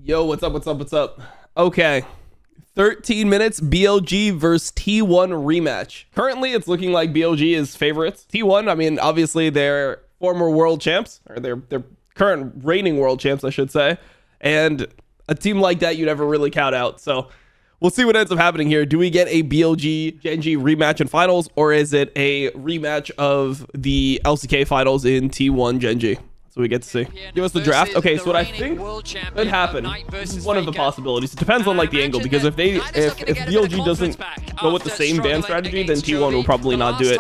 Yo, what's up? What's up? What's up? Okay. 13 minutes BLG versus T1 rematch. Currently, it's looking like BLG is favorites. T1, I mean, obviously they're former world champs, or they're current reigning world champs, I should say. And a team like that, you never really count out. So we'll see what ends up happening here. Do we get a BLG Genji rematch in finals, or is it a rematch of the LCK finals in T1 Genji? So we get to see. Give us the draft. Okay, so what I think could happen, this is one of the possibilities. It depends on like the angle, because if BLG doesn't go with the same ban strategy, then T1 will probably not do it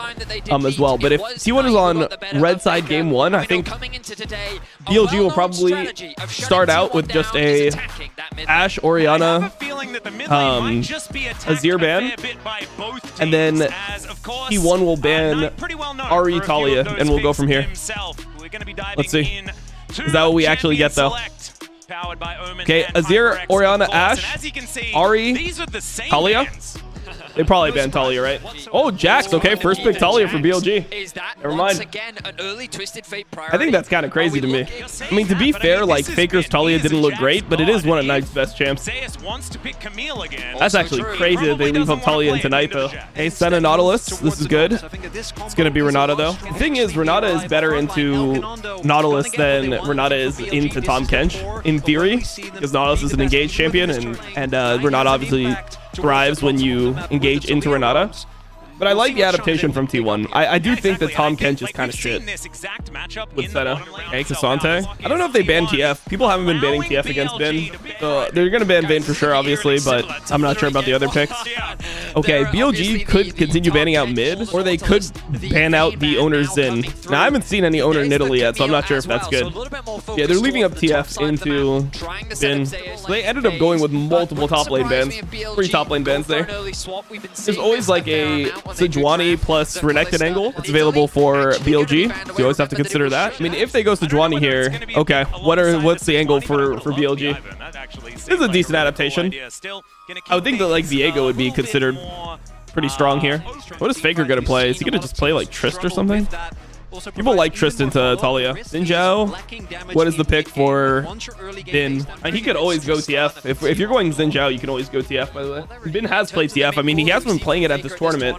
as well. But if T1 is on red side game one, I think BLG will probably start out with just a Ashe, Orianna, Azir ban, and then T1 will ban Ahri, Talia, and we'll go from here. Let's see. Is that what we actually get, though? Okay, Azir, Orianna, Ashe, Ahri, Talia. They probably banned Talia, right? Oh, Jax. Okay, first pick Talia for BLG. Never mind. I think that's kind of crazy to me. I mean, to be fair, like, Faker's Talia didn't look great, but it is one of Knight's best champs. That's actually crazy that they leave up Talia into Knight, though. Hey, Senna Nautilus. This is good. It's going to be Renata, though. The thing is, Renata is better into Nautilus than Renata is into Tahm Kench, in theory, because Nautilus is an engaged champion, and Renata obviously thrives when you engage into Renata. But I like the adaptation from T1. I do think that Tahm Kench is kind of shit with Senna. Okay, Cassante. I don't know if they ban TF. People haven't been banning TF against Bin. So they're going to ban Vayne for sure, obviously, but I'm not sure about the other picks. Okay, BLG could continue banning out mid, or they could ban out the owner Xin. Now, I haven't seen any owner in Italy yet, so I'm not sure if that's good. Yeah, they're leaving up TF into Bin. So they ended up going with multiple top lane bans. 3 top lane bans there. There's always like a Sejuani plus Renekton angle. It's available for BLG. So you always have to consider that. I mean, if they go Sejuani here, okay, what's the angle for BLG? This is a decent adaptation. I would think that like Viego would be considered pretty strong here. What is Faker gonna play? Is he gonna just play like Trist or something? People like Trist into Talia. Xin Zhao, what is the pick for Bin? He could always go TF. If you're going Xin Zhao, you can always go TF, by the way. Bin has played TF. I mean, he has been playing it at this tournament,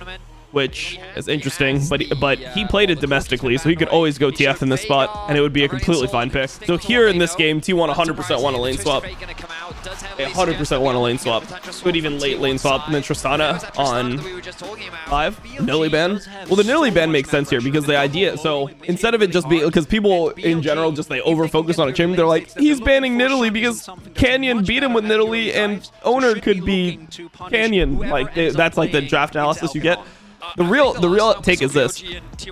which is interesting, but he played it domestically, so he could always go TF in this spot, and it would be a completely fine pick. So here in this game, T1 100% want a lane swap. 100% want a lane swap. Could even late lane swap, and then Tristana on 5. Nidalee ban. Well, the Nidalee ban makes sense here, because the idea, so instead of it just being, because people in general just, they over-focus on a champion, they're like, he's banning Nidalee because Canyon beat him with Nidalee, and owner could be Canyon. Like, that's like the draft analysis you get. The real take is this: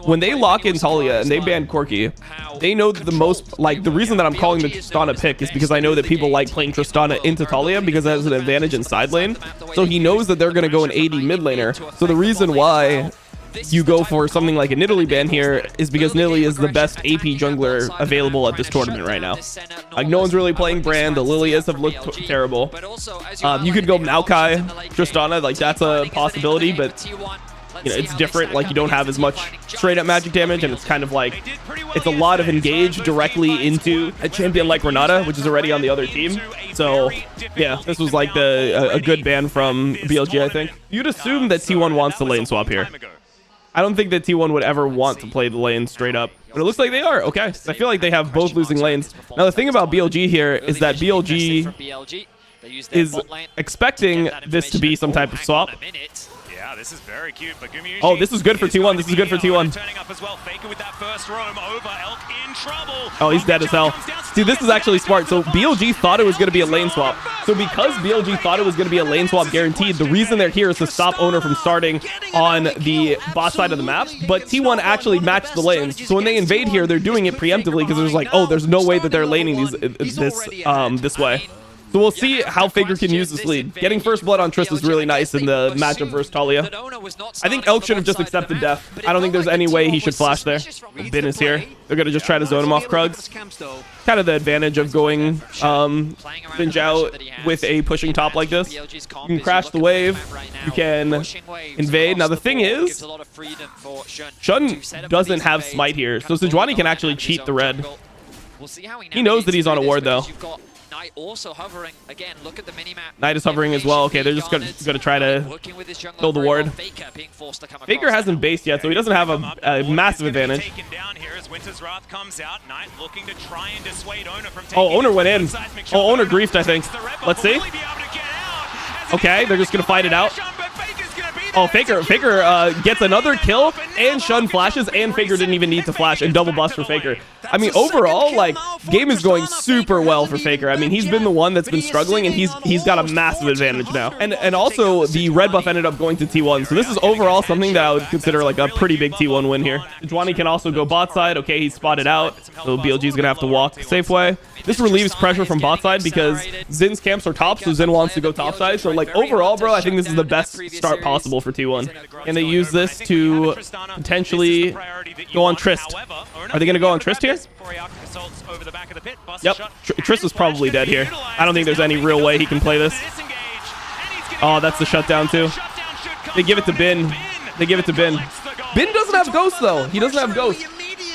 when they lock in Talia and they ban Corki, they know that the most, like, the reason that I'm calling the Tristana pick is because I know that people like playing Tristana into Talia because that has an advantage in side lane. So he knows that they're going to go an AD mid laner. So the reason why you go for something like a Nidalee ban here is because Nidalee is the best AP jungler available at this tournament right now. Like, no one's really playing Brand. The Lilias have looked terrible. You could go Maokai, Tristana, like that's a possibility, but you know, it's different. Like, you don't have as much straight up magic damage, and it's kind of like, it's a lot of engage directly into a champion like Renata, which is already on the other team. So yeah, this was like a good ban from BLG, I think. You'd assume that T1 wants the lane swap here. I don't think that T1 would ever want to play the lane straight up, but it looks like they are. Okay, I feel like they have both losing lanes. Now the thing about BLG here is that BLG is expecting this to be some type of swap. Yeah, this is very cute, but oh, this is good for T1. This is good for T1. Oh, he's dead as hell. See, this is actually smart. So BLG thought it was going to be a lane swap. So because BLG thought it was going to be a lane swap guaranteed, the reason they're here is to stop owner from starting on the bot side of the map. But T1 actually matched the lanes. So when they invade here, they're doing it preemptively because there's like, oh, there's no way that they're laning these this way. So we'll see how Faker can use this lead. Getting first blood on Trist is really nice in the matchup versus Talia. I think Elk should have just accepted death. I don't think there's any way he should flash there. Bin is here. They're going to just try to zone him off Krugs. Kind of the advantage of going Xin Zhao with a pushing top like this. You can crash the wave. You can invade. Now the thing is, Shun doesn't have smite here. So Sejuani can actually cheat the red. He knows that he's on a ward though. Knight also hovering. Again, look at the minimap. Knight is hovering as well. Okay, they're just gonna try to build the ward. FAKER hasn't based yet, so he doesn't have a massive advantage. Oh, Owner went in. Oh, Owner griefed, I think. Let's see. Okay, they're just gonna fight it out. Oh, FAKER gets another kill, and Shun flashes, and FAKER didn't even need to flash, and double bust for FAKER. I mean, overall, like, game is going super well for FAKER. I mean, he's been the one that's been struggling, and he's got a massive advantage now. And also, the red buff ended up going to T1, so this is overall something that I would consider like a pretty big T1 win here. Sejuani can also go bot side. Okay, he's spotted out, so BLG is gonna have to walk safe way. This relieves pressure from bot side because Zin's camps are top, so Zin wants to go top side. So, like, overall, bro, I think this is the best start possible for T1. And they use this to potentially go on Trist. Are they going to go on Trist here? Yep. Trist is probably dead here. I don't think there's any real way he can play this. Oh, that's the shutdown, too. They give it to Bin. They give it to Bin. Bin doesn't have Ghost, though. He doesn't have Ghost.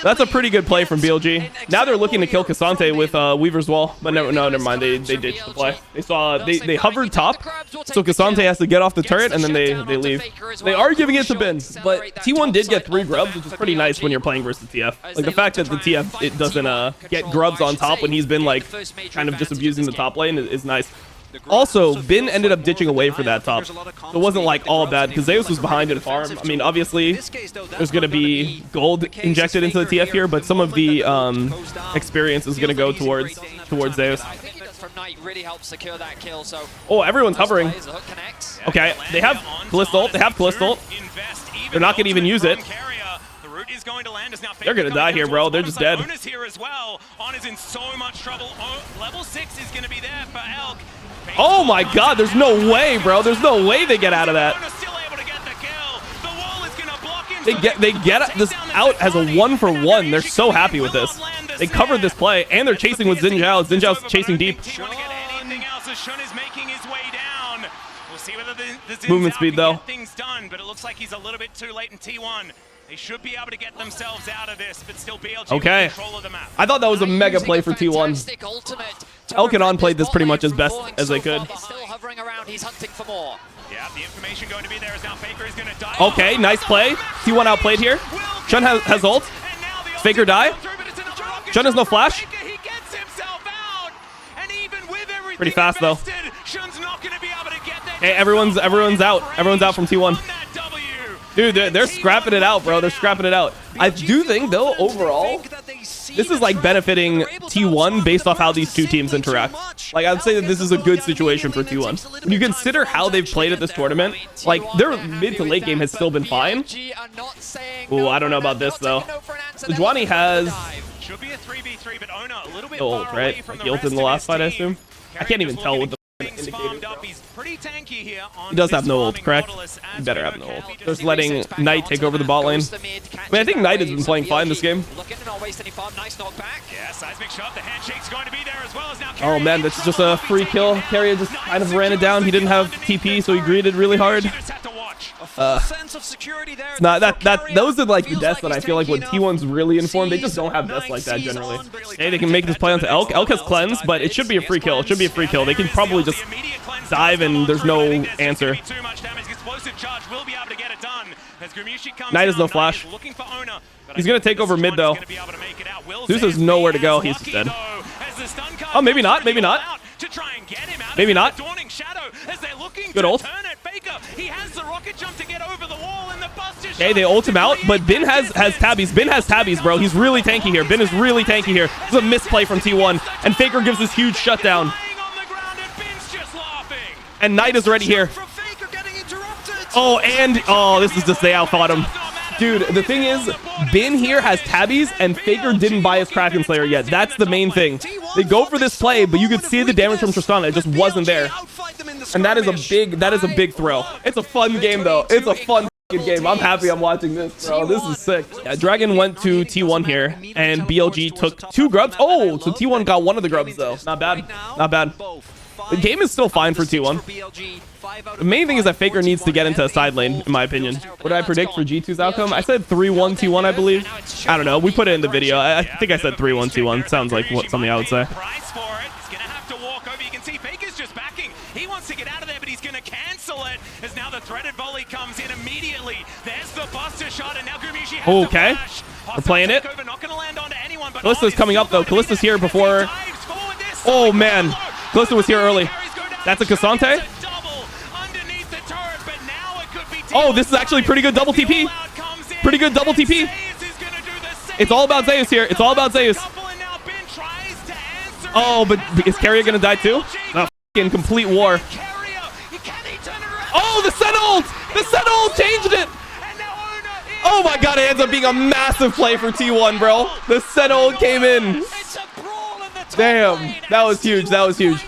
That's a pretty good play from BLG. Now they're looking to kill K'Sante with Weaver's Wall, but no, never mind. They ditched the play. They hovered top, so K'Sante has to get off the turret, and then they leave. They are giving it to Bin, but T1 did get 3 grubs, which is pretty nice when you're playing versus the TF. Like, the fact that the TF it doesn't get grubs on top when he's been like kind of just abusing the top lane is nice. Also, Bin ended up ditching away for that top, so it wasn't like all bad because Zeus was behind in farm. I mean, obviously, there's going to be gold injected into the TF here, but some of the experience is going to go towards Zeus. Oh, everyone's hovering. Okay, they have Callisto ult. They have Callisto ult. They're not going to even use it. They're gonna die here, bro. They're just dead. Oh my god, there's no way, bro. There's no way they get out of that. They get this out as a 1-for-1. They're so happy with this. They covered this play, and they're chasing with Xin Zhao. Xin Zhao's chasing deep. Movement speed, though. But it looks like he's a little bit too late in T1. They should be able to get themselves out of this, but still BLG okay. Control of the map. I thought that was a mega play for T1. Elkanon played this pretty much as best as they could. Still hovering around, he's hunting for more. Yeah, the information going to be there is now FAKER is going to die. Okay, nice play. T1 outplayed here. Shun has ult. FAKER die. Shun has no flash. Pretty fast though. Hey, everyone's out. Everyone's out from T1. Dude, they're scrapping it out, bro. They're scrapping it out. I do think, though, overall, this is, like, benefiting T1 based off how these two teams interact. Like, I would say that this is a good situation for T1. When you consider how they've played at this tournament, like, their mid to late game has still been fine. Ooh, I don't know about this, though. Sejuani has ult, right? Like, he ulted in the last fight, I assume. I can't even tell what the indicator. He does have no ult, correct? He better have no ult. Just letting Knight take over the bot lane. I mean, I think Knight has been playing fine this game. Oh man, that's just a free kill. Carrier just kind of ran it down. He didn't have TP, so he greeted really hard. It's not those are like the deaths that I feel like when T1's really informed, they just don't have deaths like that generally. Hey, they can make this play onto Elk. Elk has cleanse, but it should be a free kill. It should be a free kill. They can probably just dive and there's no answer. Knight has no flash. He's gonna take over mid though. Zeus has nowhere to go. He's just dead. Oh, maybe not. Maybe not. Maybe not. Good ult. Okay, they ult him out, but Bin has tabbies. Bin has tabbies, bro. He's really tanky here. Bin is really tanky here. This is a misplay from T1, and FAKER gives this huge shutdown. And Knight is already here. Oh, and this is just they outfought him. Dude, the thing is, Bin here has tabbies, and FAKER didn't buy his Kraken Slayer yet. That's the main thing. They go for this play, but you could see the damage from Tristana. It just wasn't there. And that is a big throw. It's a fun game, though. It's a fun game. I'm happy I'm watching this, bro. This is sick. Yeah, Dragon went to T1 here, and BLG took 2 grubs. Oh, so T1 got 1 of the grubs, though. Not bad. Not bad. The game is still fine for T1. The main thing is that FAKER needs to get into a side lane, in my opinion. What did I predict for G2's outcome? I said 3-1 T1, I believe. I don't know. We put it in the video. I think I said 3-1 T1. Sounds like something I would say. just backing. He wants to get out of there, but he's going to cancel it as now the threaded volley comes in immediately. There's the buster shot, and now Gumishi has okay. to flash. We're playing it. Not going to land onto anyone, but Kallista's coming up, though. Kallista's here before... Oh, man. Kallista was here early. That's a K'Sante. Oh, this is actually pretty good double TP. Pretty good double TP. It's all about Zeus here. It's all about Zeus. Oh, but is Keria going to die too? No, in complete war. Oh, the Sen ult! The Sen ult changed it! Oh my god, it ends up being a massive play for T1, bro. The Sen ult came in. Damn, that was huge. That was huge.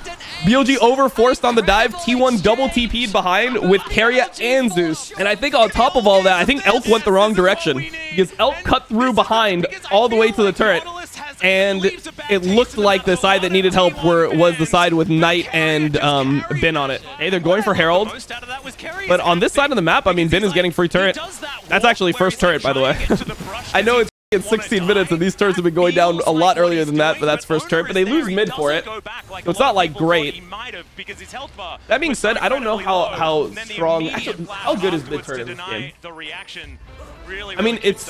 BLG overforced on the dive. T1 double TP'd behind with Keria and Zeus. And I think on top of all that, I think Elk went the wrong direction because Elk cut through behind all the way to the turret. And it looked like the side that needed help was the side with Knight and Bin on it. Hey, they're going for Herald. But on this side of the map, I mean, Bin is getting free turret. That's actually first turret, by the way. I know it's in 16 minutes, and these turrets have been going down a lot earlier than that, but that's first turret. But they lose mid for it, so it's not like great. That being said, I don't know how strong, actually, how good is mid turret in this game? I mean, it's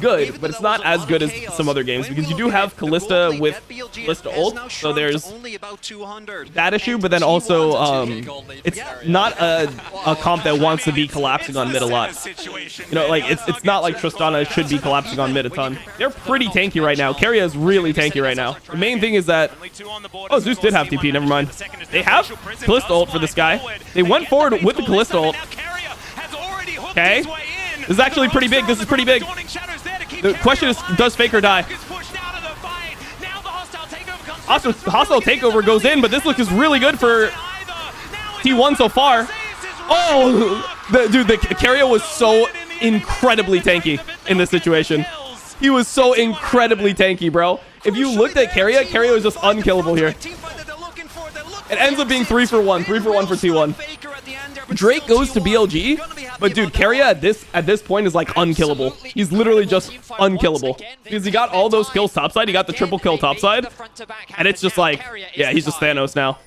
good, but it's not as good as some other games because you do have Kalista with Kalista ult, so there's that issue, but then also it's not a comp that wants to be collapsing on mid a lot. You know, like it's not like Tristana should be collapsing on mid a ton. They're pretty tanky right now. Keria is really tanky right now. The main thing is that oh, Zeus did have TP. Never mind. They have Kalista ult for this guy. They went forward with the Kalista ult. Okay. This is actually pretty big. This is pretty big. The question is, does Faker die? Also, hostile takeover goes in, but this look is really good for T1 so far. Oh, dude, the Keria was so incredibly tanky in this situation. He was so incredibly tanky, bro. If you looked at Keria, Keria was just unkillable here. It ends up being 3 for 1. 3 for 1 for T1. Drake goes to BLG, but dude, Keria at this point is like unkillable. He's literally just unkillable because he got all those kills topside. He got the triple kill topside, and it's just like, yeah, he's just Thanos now.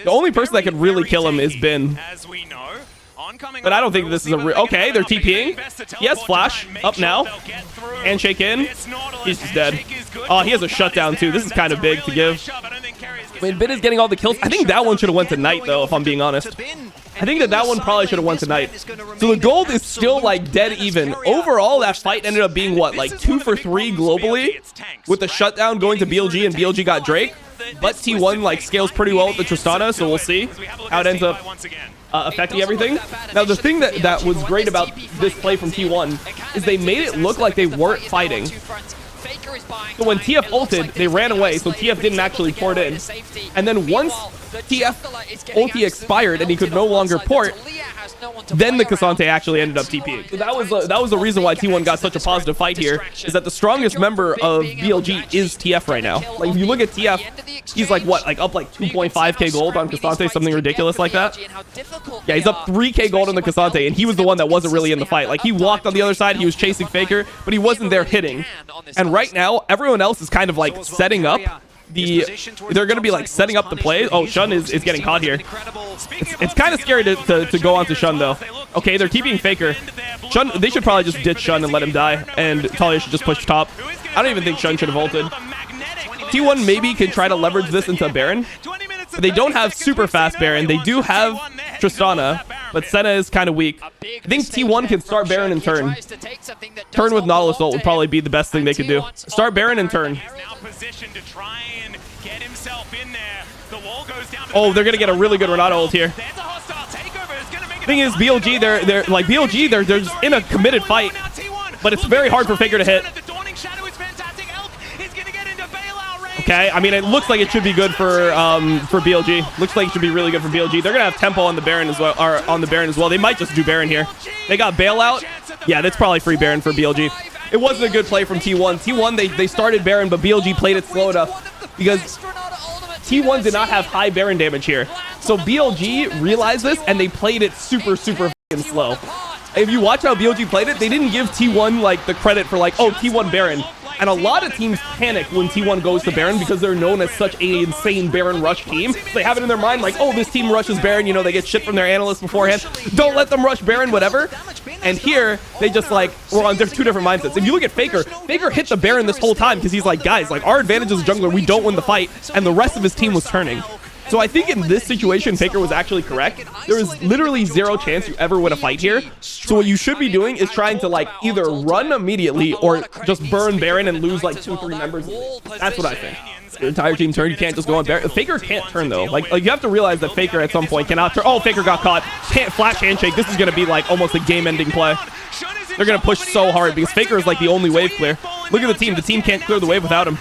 The only person that could really kill him is Bin. But I don't think this is a real... Okay, they're TPing. He has flash up now. Handshake in. He's just dead. Oh, he has a shutdown too. This is kind of big to give. I mean, Bin is getting all the kills. I think that one should have went to Knight though, if I'm being honest. I think that one probably should have went to Knight. So the gold is still like dead even. Overall, that fight ended up being what, like 2 for 3 globally, with the shutdown going to BLG, and BLG got Drake. But T1 like scales pretty well with the Tristana, so we'll see how it ends up affecting everything. Now, the thing that was great about this play from T1 is they made it look like they weren't fighting. So when TF ulted, they ran away, so TF didn't actually port in. And then once TF ulti expired and he could no longer port, then the K'Sante actually ended up TPing. So that was the reason why T1 got such a positive fight here, is that the strongest member of BLG is TF right now. Like, if you look at TF, he's like, what, like up like 2.5k gold on K'Sante, something ridiculous like that. Yeah, he's up 3k gold on the K'Sante, and he was the one that wasn't really in the fight. Like, he walked on the other side, he was chasing Faker, but he wasn't there hitting. And right now, everyone else is kind of like setting up they're going to be like setting up the play. Oh, Shun is getting caught here. It's kind of scary to go on to Shun though. Okay, they're keeping Faker. Shun, they should probably just ditch Shun and let him die, and Talia should just push top. I don't even think Shun should have ulted. T1 maybe can try to leverage this into Baron. But they don't have super fast Baron. They do have Tristana, but Senna is kind of weak. I think T1 can start Baron and turn. Turn with Nautilus ult would probably be the best thing they could do. Start Baron and turn. Oh, they're gonna get a really good Renata ult here. Thing is, BLG, they're like BLG, they're just in a committed fight, but it's very hard for Faker to hit. Okay, I mean, it looks like it should be good for BLG. Looks like it should be really good for BLG. They're gonna have tempo on the Baron as well, or on the Baron as well. They might just do Baron here. They got bailout. Yeah, that's probably free Baron for BLG. It wasn't a good play from T1. T1 they started Baron, but BLG played it slow enough because T1 did not have high Baron damage here. So BLG realized this and they played it super fucking slow. If you watch how BLG played it, they didn't give T1 like the credit for like, oh, T1 Baron. And a lot of teams panic when T1 goes to Baron because they're known as such an insane Baron rush team. They have it in their mind like, oh, this team rushes Baron. You know, they get shit from their analysts beforehand. Don't let them rush Baron, whatever. And here, they just like, we're on two different mindsets. If you look at FAKER, FAKER hit the Baron this whole time because he's like, guys, like our advantage as a jungler, we don't win the fight. And the rest of his team was turning. So I think in this situation, FAKER was actually correct. There is literally zero chance you ever win a fight here. So what you should be doing is trying to like either run immediately or just burn Baron and lose like 2 or 3 members. That's what I think. Your entire team turn. You can't just go on Baron. FAKER can't turn though. Like you have to realize that FAKER at some point cannot turn. Oh, FAKER got caught. Can't flash handshake. This is going to be like almost a game-ending play. They're going to push so hard because FAKER is like the only wave clear. Look at the team. The team can't clear the wave without him.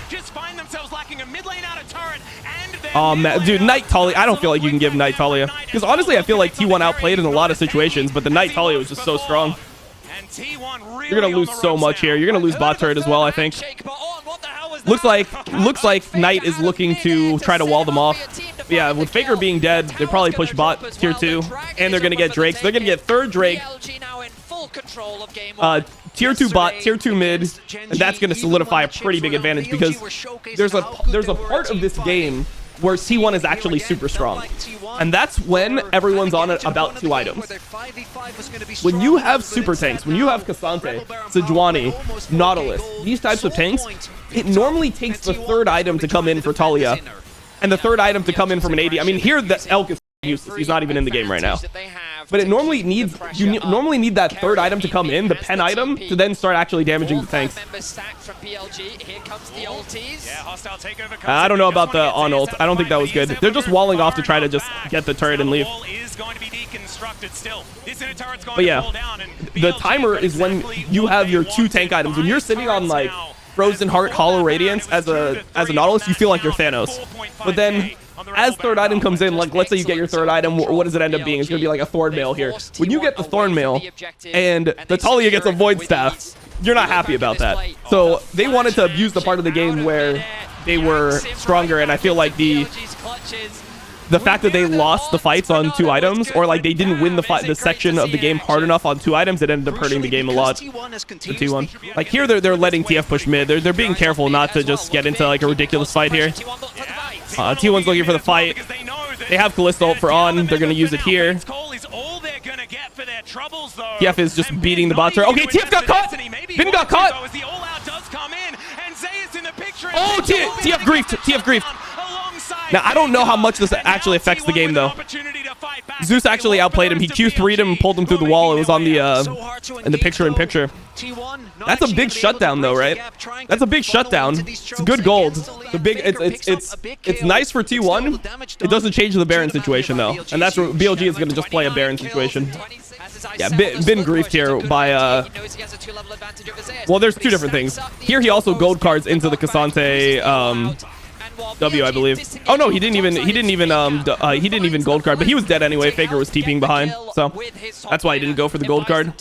Oh, man. Dude, Knight Talia. I don't feel like you can give Knight Talia. Because honestly, I feel like T1 outplayed in a lot of situations, but the Knight Talia was just so strong. You're going to lose so much here. You're going to lose bot turret as well, I think. Looks like Knight is looking to try to wall them off. But yeah, with FAKER being dead, they probably push bot tier 2, and they're going to get Drake. So they're going to get third Drake, tier 2 bot, tier 2 mid, and that's going to solidify a pretty big advantage because there's a part of this game where T1 is actually super strong. And that's when everyone's on it about 2 items. When you have super tanks, when you have K'Sante, Sejuani, Nautilus, these types of tanks, it normally takes the 3rd item to come in for Talia, and the 3rd item to come in from an AD. I mean, here the Elk is useless. He's not even in the game right now. But it normally needs, you normally need that 3rd item to come in, the pen item, to then start actually damaging the tanks. I don't know about the on ult. I don't think that was good. They're just walling off to try to just get the turret and leave. But yeah, the timer is when you have your 2 tank items. When you're sitting on like Frozen Heart, Hollow Radiance as a Nautilus, you feel like you're Thanos. But then as 3rd item comes in, like let's say you get your 3rd item, what does it end up being? It's gonna be like a Thorn Mail here. When you get the Thorn Mail and the Talia gets a Void Staff, you're not happy about that. So they wanted to abuse the part of the game where they were stronger, and I feel like the fact that they lost the fights on 2 items, or like they didn't win the section of the game hard enough on 2 items, it ended up hurting the game a lot. The T1. Like here, they're letting TF push mid. They're being careful not to just get into like a ridiculous fight here. T1's looking for the fight. They have Kalista ult for on. They're going to use it here. TF is just beating the bot turret. Okay, TF got caught. Bin got caught. Oh, TF griefed. TF griefed. Now, I don't know how much this actually affects the game, though. Zeus actually outplayed him. He Q3'd him and pulled him through the wall. It was on the in the picture-in-picture. That's a big shutdown, though, right? That's a big shutdown. It's good gold. It's nice for T1. It doesn't change the Baron situation, though. And that's where BLG is going to just play a Baron situation. Yeah, been griefed here by well, there's 2 different things. Here he also gold cards into the K'Sante W, I believe. Oh no, he didn't even gold card, but he was dead anyway. FAKER was TPing behind, so that's why he didn't go for the gold card.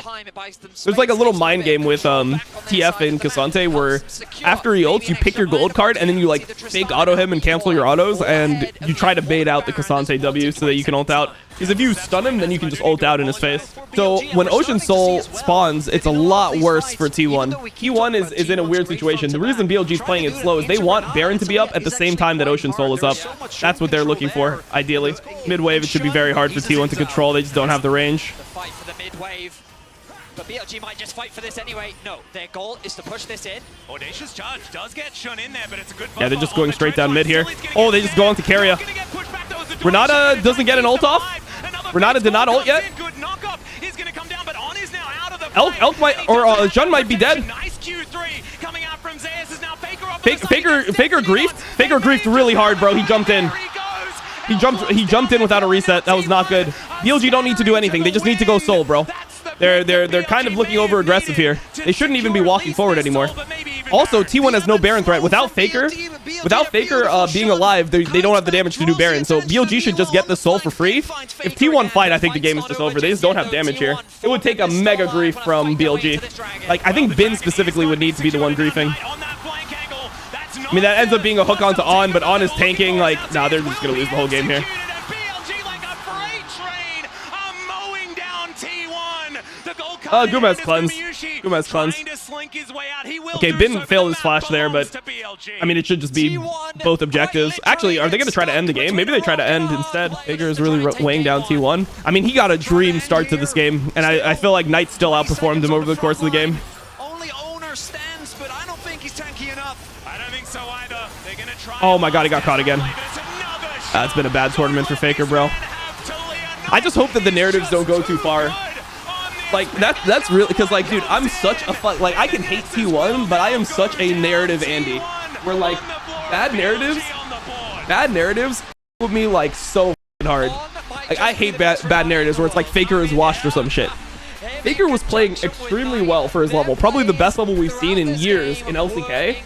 There's like a little mind game with TF and K'Sante where after he ults, you pick your gold card and then you like fake auto him and cancel your autos, and you try to bait out the K'Sante W so that you can ult out. Because if you stun him, then you can just ult out in his face. So when Ocean Soul spawns, it's a lot worse for T1. T1 is in a weird situation. The reason BLG is playing it slow is they want Baron to be up at the same time that Ocean Soul is up. That's what they're looking for, ideally. Mid-wave, it should be very hard for T1 to control. They just don't have the range. But BLG might just fight for this anyway. No, their goal is to push this in. Audacious Charge does get shun in there, but it's a good yeah, they're just going straight down mid here. Oh, they just go on to Keria. Renata doesn't get an ult off. Renata did not ult yet. Elk might, or Jun might be dead. FAKER griefed. FAKER griefed really hard, bro. He jumped in. He jumped in without a reset. That was not good. BLG don't need to do anything. They just need to go soul, bro. They're kind of looking over aggressive here. They shouldn't even be walking forward anymore. Also, T1 has no Baron threat. Without FAKER being alive, they don't have the damage to do Baron. So BLG should just get the soul for free. If T1 fight, I think the game is just over. They just don't have damage here. It would take a mega grief from BLG. Like, I think Bin specifically would need to be the one griefing. I mean, that ends up being a hook onto On, but On is tanking. Like, nah, they're just going to lose the whole game here. Guma has cleanse. Guma has cleanse. Okay, Bin failed his flash there, but I mean, it should just be both objectives. Actually, are they going to try to end the game? Maybe they try to end instead. FAKER is really weighing down T1. I mean, he got a dream start to this game, and I feel like Knight still outperformed him over the course of the game. Only owner stands, but I don't think he's tanky enough. I don't think so either. They're going to try. Oh my god, he got caught again. It's been a bad tournament for FAKER, bro. I just hope that the narratives don't go too far. Like, that's really, because, like, dude, I'm such a like, I can hate T1, but I am such a narrative Andy. Where, like, bad narratives with me, like, so hard. Like, I hate bad narratives where it's like FAKER is washed or some shit. FAKER was playing extremely well for his level. Probably the best level we've seen in years in LCK.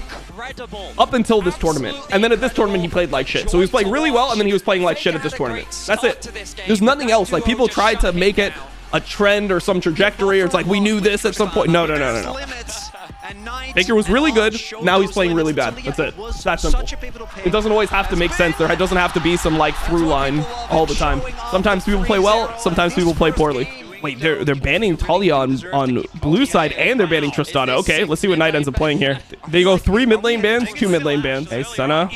Up until this tournament. And then at this tournament, he played like shit. So he was playing really well, and then he was playing like shit at this tournament. That's it. There's nothing else. Like, people tried to make it a trend or some trajectory, or it's like, we knew this at some point. No. FAKER was really good. Now he's playing really bad. That's it. It's that simple. It doesn't always have to make sense. There doesn't have to be some, like, through line all the time. Sometimes people play well. Sometimes people play poorly. Wait, they're banning Talia on blue side, and they're banning Tristana. Okay, let's see what Knight ends up playing here. They go 3 mid lane bans, 2 mid lane bans. Okay, Senna.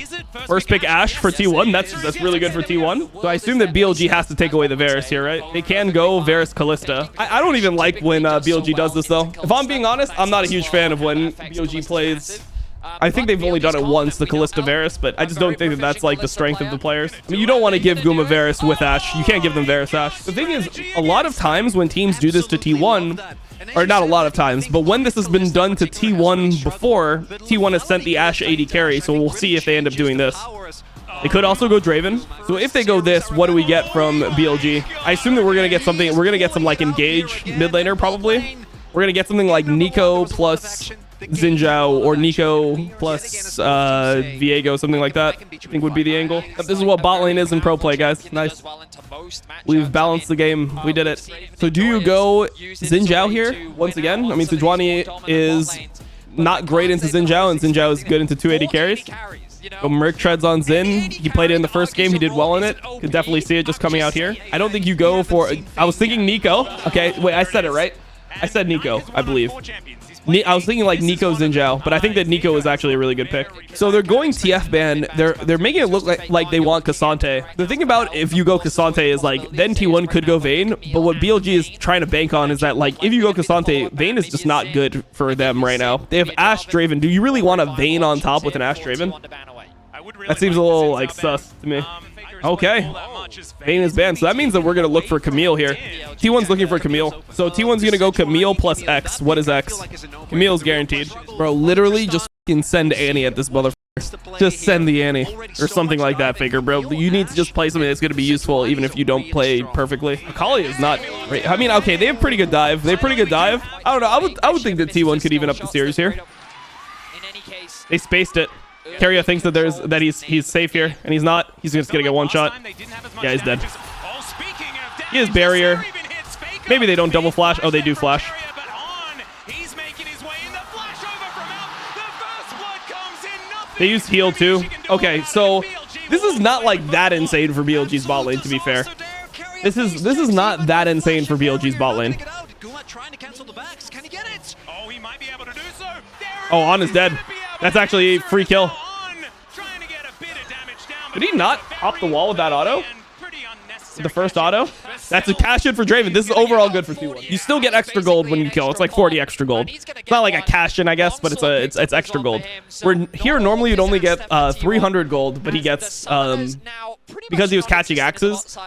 First pick Ashe for T1. That's really good for T1. So I assume that BLG has to take away the Varus here, right? They can go Varus Kalista. I don't even like when BLG does this, though. If I'm being honest, I'm not a huge fan of when BLG plays. I think they've only done it once, the Kalista Varus, but I just don't think that that's like the strength of the players. I mean, you don't want to give Guma Varus with Ashe. You can't give them Varus Ashe. The thing is, a lot of times when teams do this to T1, or not a lot of times, but when this has been done to T1 before, T1 has sent the Ashe AD carry, so we'll see if they end up doing this. They could also go Draven. So if they go this, what do we get from BLG? I assume that we're going to get something, we're going to get some like engage mid laner probably. We're going to get something like Nico plus Xin Zhao, or Nico plus Viego, something like that, I think would be the angle. This is what bot lane is in pro play, guys. Nice. We've balanced the game. We did it. So do you go Xin Zhao here once again? I mean, Sejuani is not great into Xin Zhao, and Xin Zhao is good into 280 carries. Go Merc treads on Xin. He played it in the first game. He did well in it. Could definitely see it just coming out here. I don't think you go for... I was thinking Nico. Okay, wait, I said it right. I said Nico, I believe. I was thinking like Nico Xin Zhao, but I think that Nico is actually a really good pick. So they're going TF ban. They're making it look like they want K'Sante. The thing about if you go K'Sante is like then T1 could go Vayne, but what BLG is trying to bank on is that like if you go K'Sante, Vayne is just not good for them right now. They have Ashe Draven. Do you really want a Vayne on top with an Ashe Draven? That seems a little like sus to me. Okay, Vayne is banned, so that means that we're gonna look for Camille here. T1's looking for Camille, so T1's gonna go Camille plus X. What is X? Camille's guaranteed. Bro, literally just fucking send Annie at this motherfucker. Just send the Annie or something like that, FAKER, bro. You need to just play something that's gonna be useful, even if you don't play perfectly. Akali is not great. I mean, okay, they have pretty good dive. I don't know. I would think that T1 could even up the series here. They spaced it. Keria thinks that he's safe here, and he's not. He's just gonna get one shot. Yeah, he's dead. He has barrier. Maybe they don't double flash. Oh, they do flash. They use heal too. Okay, so this is not like that insane for BLG's bot lane, to be fair. This is not that insane for BLG's bot lane. Oh, On is dead. That's actually a free kill. Did he not hop the wall with that auto? The first auto? That's a cash in for Draven. This is overall good for T1. You still get extra gold when you kill. It's like 40 extra gold. It's not like a cash in, I guess, but it's extra gold. Where here normally you'd only get 300 gold, but he gets because he was catching axes,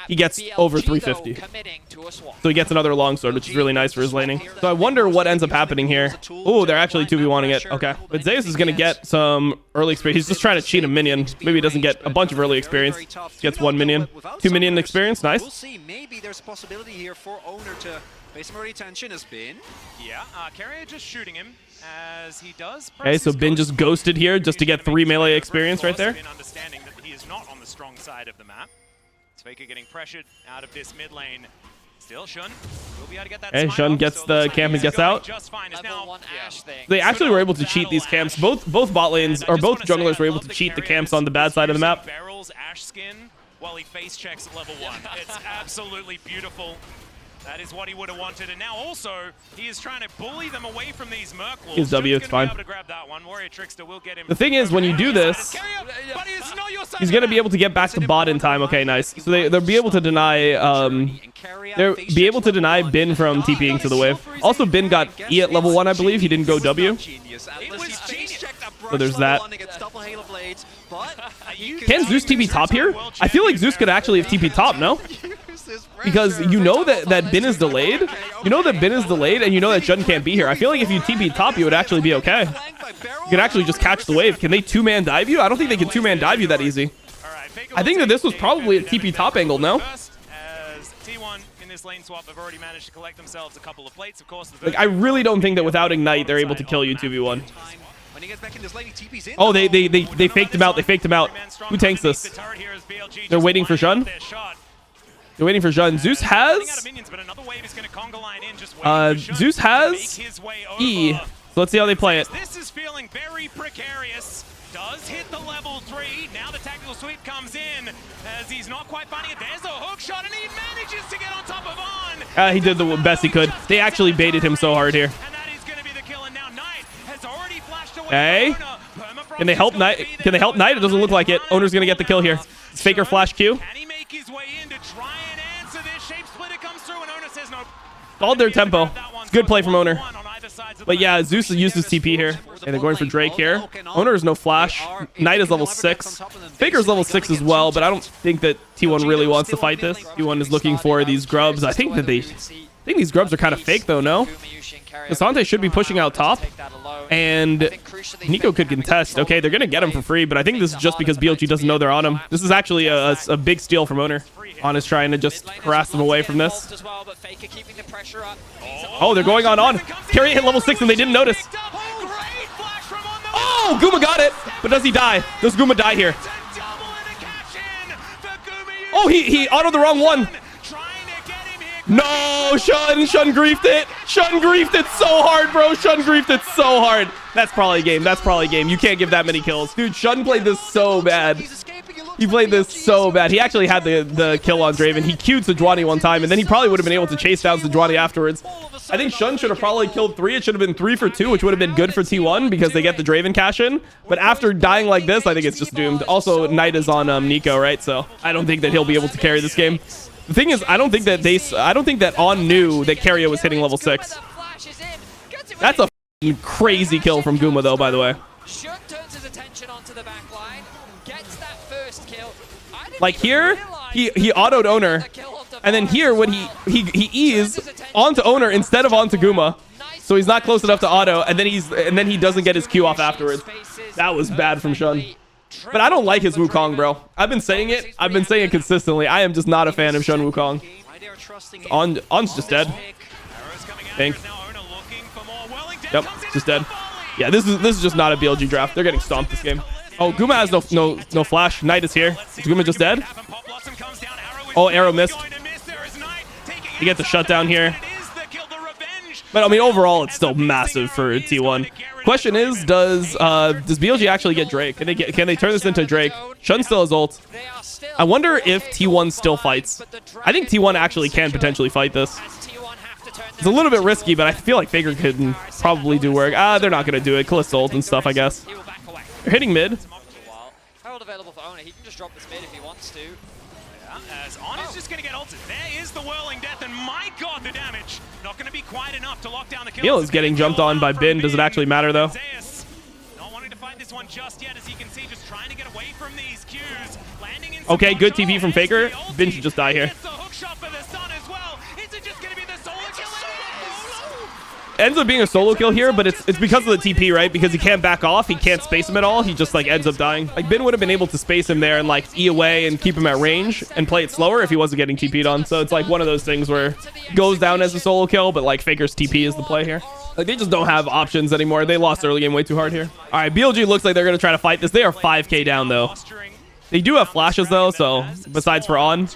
he gets over 350. So he gets another longsword, which is really nice for his laning. So I wonder what ends up happening here. Oh, they're actually 2v1ing it. Okay, but Zeus is gonna get some early experience. He's just trying to cheat a minion. Maybe he doesn't get a bunch of early experience. Gets 1 minion, 2 minion experience. Nice. We'll see. Maybe there's a possibility here for Owner to pay some early attention as Bin. Yeah, Keria just shooting him as he does. Okay, so Bin just ghosted here just to get 3 melee experience right there. Understanding that he is not on the strong side of the map. It's FAKER getting pressured out of this mid lane. Still, Shun will be able to get that. Okay, Shun gets the camp and gets out. They actually were able to cheat these camps. Both bot lanes, or both junglers were able to cheat the camps on the bad side of the map. Barrels Ashe skin while he face checks at level 1. It's absolutely beautiful. That is what he would have wanted, and now also he is trying to bully them away from these Merc walls. He's W, it's fine. The thing is, when you do this, he's going to be able to get back to bot in time. Okay, nice. So they'll be able to deny Bin from TPing to the wave. Also, Bin got E at level 1, I believe. He didn't go W. So there's that. Can Zeus TP top here? I feel like Zeus could actually have TP top, no? Because you know that Bin is delayed. You know that Bin is delayed, and you know that Jun can't be here. I feel like if you TP top, you would actually be okay. You could actually just catch the wave. Can they two-man dive you? I don't think they can two-man dive you that easy. I think that this was probably a TP top angle, no? Like, I really don't think that without Ignite, they're able to kill you 2v1. Oh, they faked him out. They faked him out. Who tanks this? They're waiting for Jun. They're waiting for Jun. Zeus has E. So let's see how they play it. This is feeling very precarious. Does hit the level 3. Now the tactical sweep comes in as he's not quite finding it. There's a hook shot and he manages to get on top of On. He did the best he could. They actually baited him so hard here. And that is going to be the kill. And now Knight has already flashed away. Hey. Can they help Knight? Can they help Knight? It doesn't look like it. Owner's going to get the kill here. Faker flash Q. Can he make his way in to try and answer this? Shape splitter comes through and Owner says no. Called their tempo. Good play from Owner. But yeah, Zeus uses TP here. And they're going for Drake here. Owner is no flash. Knight is level 6. Faker's level 6 as well, but I don't think that T1 really wants to fight this. T1 is looking for these grubs. I think these grubs are kind of fake though, no? Asante should be pushing out top. And Nico could contest. Okay, they're going to get him for free, but I think this is just because BLG doesn't know they're on him. This is actually a big steal from Owner. On is trying to just harass them away from this. Oh, they're going on. Carry hit level 6 and they didn't notice. Oh, Guma got it. But does he die? Does Guma die here? Oh, he autoed the wrong one. No, Shun griefed it. Shun griefed it so hard, bro. Shun griefed it so hard. That's probably a game. That's probably a game. You can't give that many kills. Dude, Shun played this so bad. He played this so bad. He actually had the kill on Draven. He queued Sejuani one time, and then he probably would have been able to chase down Sejuani afterwards. I think Shun should have probably killed 3. It should have been 3 for 2, which would have been good for T1 because they get the Draven cash in. But after dying like this, I think it's just doomed. Also, Knight is on Nico, right? So I don't think that he'll be able to carry this game. The thing is, I don't think that On knew that Keria was hitting level 6. That's a crazy kill from Guma, though, by the way. Like here, he autoed Owner, and then here when he E's onto Owner instead of onto Guma, so he's not close enough to auto, and then he doesn't get his Q off afterwards. That was bad from Shun. But I don't like his Wukong, bro. I've been saying it. I've been saying it consistently. I am just not a fan of Shun Wukong. On's just dead. Pink. Yep, just dead. Yeah, this is just not a BLG draft. They're getting stomped this game. Oh, Guma has no flash. Knight is here. Is Guma just dead? Oh, arrow missed. You get the shutdown here. But I mean, overall, it's still massive for T1. Question is, does BLG actually get Drake? Can they turn this into Drake? Shun still has ult. I wonder if T1 still fights. I think T1 actually can potentially fight this. It's a little bit risky, but I feel like Faker could probably do work. They're not going to do it. Kalista ult and stuff, I guess. They're hitting mid. Herald available for Owner. He can just drop this mid if he wants to. As On is just going to get ulted. There is the whirling death, and my god, the damage. Not going to be quite enough to lock down the kill. Heal is getting jumped on by Bin. Does it actually matter, though? Not wanting to fight this one just yet, as you can see, just trying to get away from these Qs. Landing in Okay, good TP from Faker. Bin should just die here. Ends up being a solo kill here, but it's because of the TP, right? Because he can't back off, he can't space him at all. He just like ends up dying. Like Bin would have been able to space him there and like E away and keep him at range and play it slower if he wasn't getting TP'd on. So it's like one of those things where it goes down as a solo kill, but like Faker's TP is the play here. Like they just don't have options anymore. They lost early game way too hard here. All right, BLG looks like they're gonna try to fight this. They are 5k down though. They do have flashes though, so besides for On.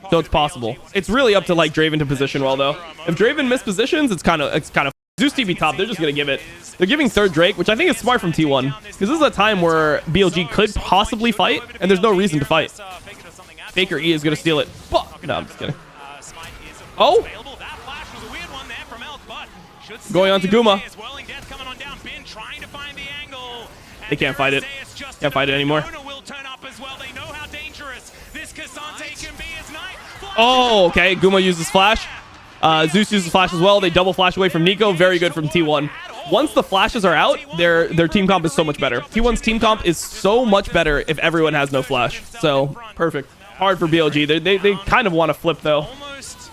So it's possible. It's really up to like Draven to position well though. If Draven mispositions, it's kind of Zeus TP top. They're just gonna give it. They're giving third Drake, which I think is smart from T1 because this is a time where BLG could possibly fight, and there's no reason to fight. Faker E is gonna steal it. No, I'm just kidding. Oh! That flash was a weird one there from Elk, but Going on to Guma. coming on down. Bin trying to find the angle. They can't fight it. Can't fight it anymore. Will turn up as well. They know how dangerous this Kha'zix can be as Knight. Oh, okay. Guma uses flash. Zeus uses flash as well. They double flash away from Nico. Very good from T1. Once the flashes are out, their team comp is so much better. T1's team comp is so much better if everyone has no flash. So, perfect. Hard for BLG. They kind of want to flip, though.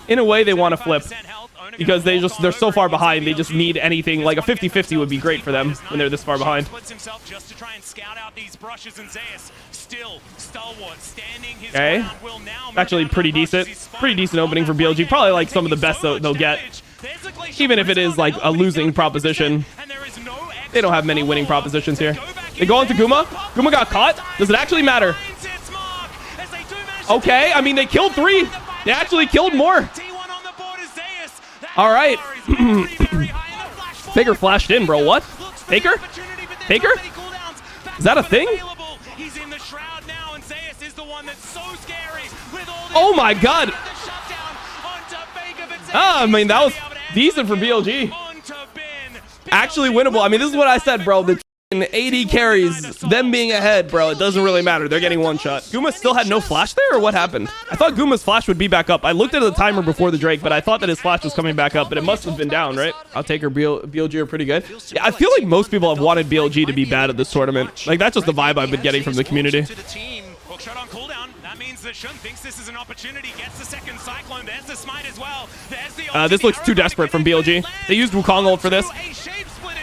In a way, they want to flip. Because they're so far behind, they just need anything. Like a 50-50 would be great for them when they're this far behind. Okay. Actually pretty decent. Pretty decent opening for BLG. Probably like some of the best they'll get. Even if it is like a losing proposition. They don't have many winning propositions here. They go on to Guma. Guma got caught. Does it actually matter? Okay, I mean, they killed 3. They actually killed more. All right. Faker flashed in, bro. What? Faker? Faker? Is that a thing? Oh my god. I mean, that was decent for BLG. Actually winnable. I mean, this is what I said, bro. The 80 carries, them being ahead, bro, it doesn't really matter. They're getting one shot. Guma still had no flash there, or what happened? I thought Guma's flash would be back up. I looked at the timer before the Drake, but I thought that his flash was coming back up, but it must have been down, right? I'll take her. BLG are pretty good. Yeah, I feel like most people have wanted BLG to be bad at this tournament. Like, that's just the vibe I've been getting from the community. Shot on cooldown. That means that Shun thinks this is an opportunity. Gets the second cyclone. There's the smite as well. There's the this looks too desperate from BLG. They used Wukong ult for this.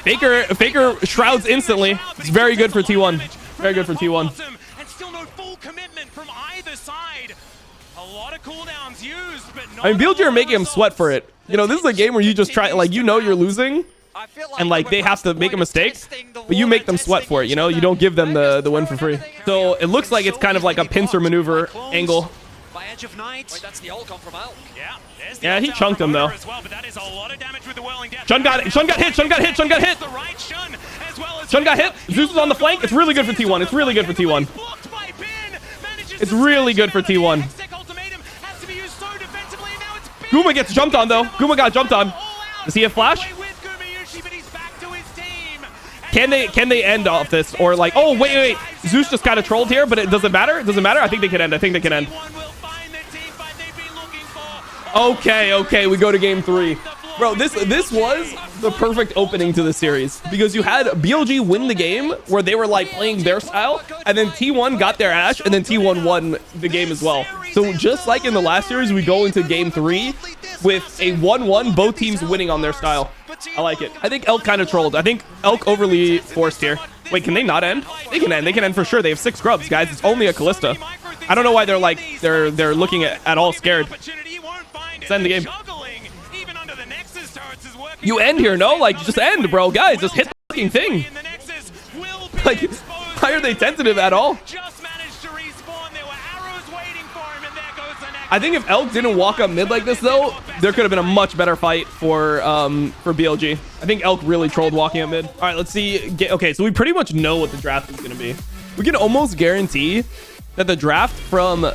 Faker shrouds instantly. It's very good for T1. Very good for T1. And still no full commitment from either side. A lot of cooldowns used, but I mean, BLG are making him sweat for it. You know, this is a game where you just try, like, you know you're losing. And like they have to make a mistake, but you make them sweat for it, you know? You don't give them the win for free. So it looks like it's kind of like a pincer maneuver angle. Yeah, he chunked him though. Shun got hit. Shun got hit. Shun got hit. Shun got hit. Zeus is on the flank. It's really good for T1. It's really good for T1. It's really good for T1. Guma gets jumped on though. Guma got jumped on. Does he have flash? Can they end off this? Or like, oh, wait. Zeus just kind of trolled here, but it doesn't matter. It doesn't matter. I think they can end. I think they can end. Okay. We go to game 3. Bro, this was the perfect opening to the series because you had BLG win the game where they were like playing their style, and then T1 got their Ashe, and then T1 won the game as well. So just like in the last series, we go into game 3 with a 1-1, both teams winning on their style. I like it. I think Elk kind of trolled. I think Elk overly forced here. Wait, can they not end? They can end. They can end for sure. They have 6 scrubs, guys. It's only a Callista. I don't know why they're like they're looking at all scared. Let's end the game. You end here, no? Like, just end, bro. Guys, just hit the fucking thing. Like, why are they tentative at all? I think if Elk didn't walk up mid like this, though, there could have been a much better fight for BLG. I think Elk really trolled walking up mid. All right, let's see. Okay, so we pretty much know what the draft is going to be. We can almost guarantee that the draft from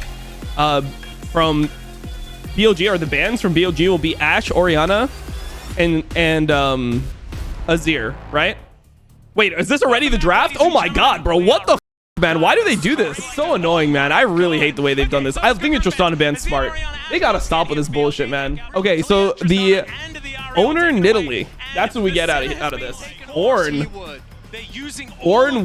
BLG, or the bans from BLG, will be Ashe, Orianna, and Azir, right? Wait, is this already the draft? Oh my god, bro. What the f, man? Why do they do this? It's so annoying, man. I really hate the way they've done this. I think it's Tristana ban's smart. They gotta stop with this bullshit, man. Okay, so the owner Nidalee. That's what we get out of this. Ornn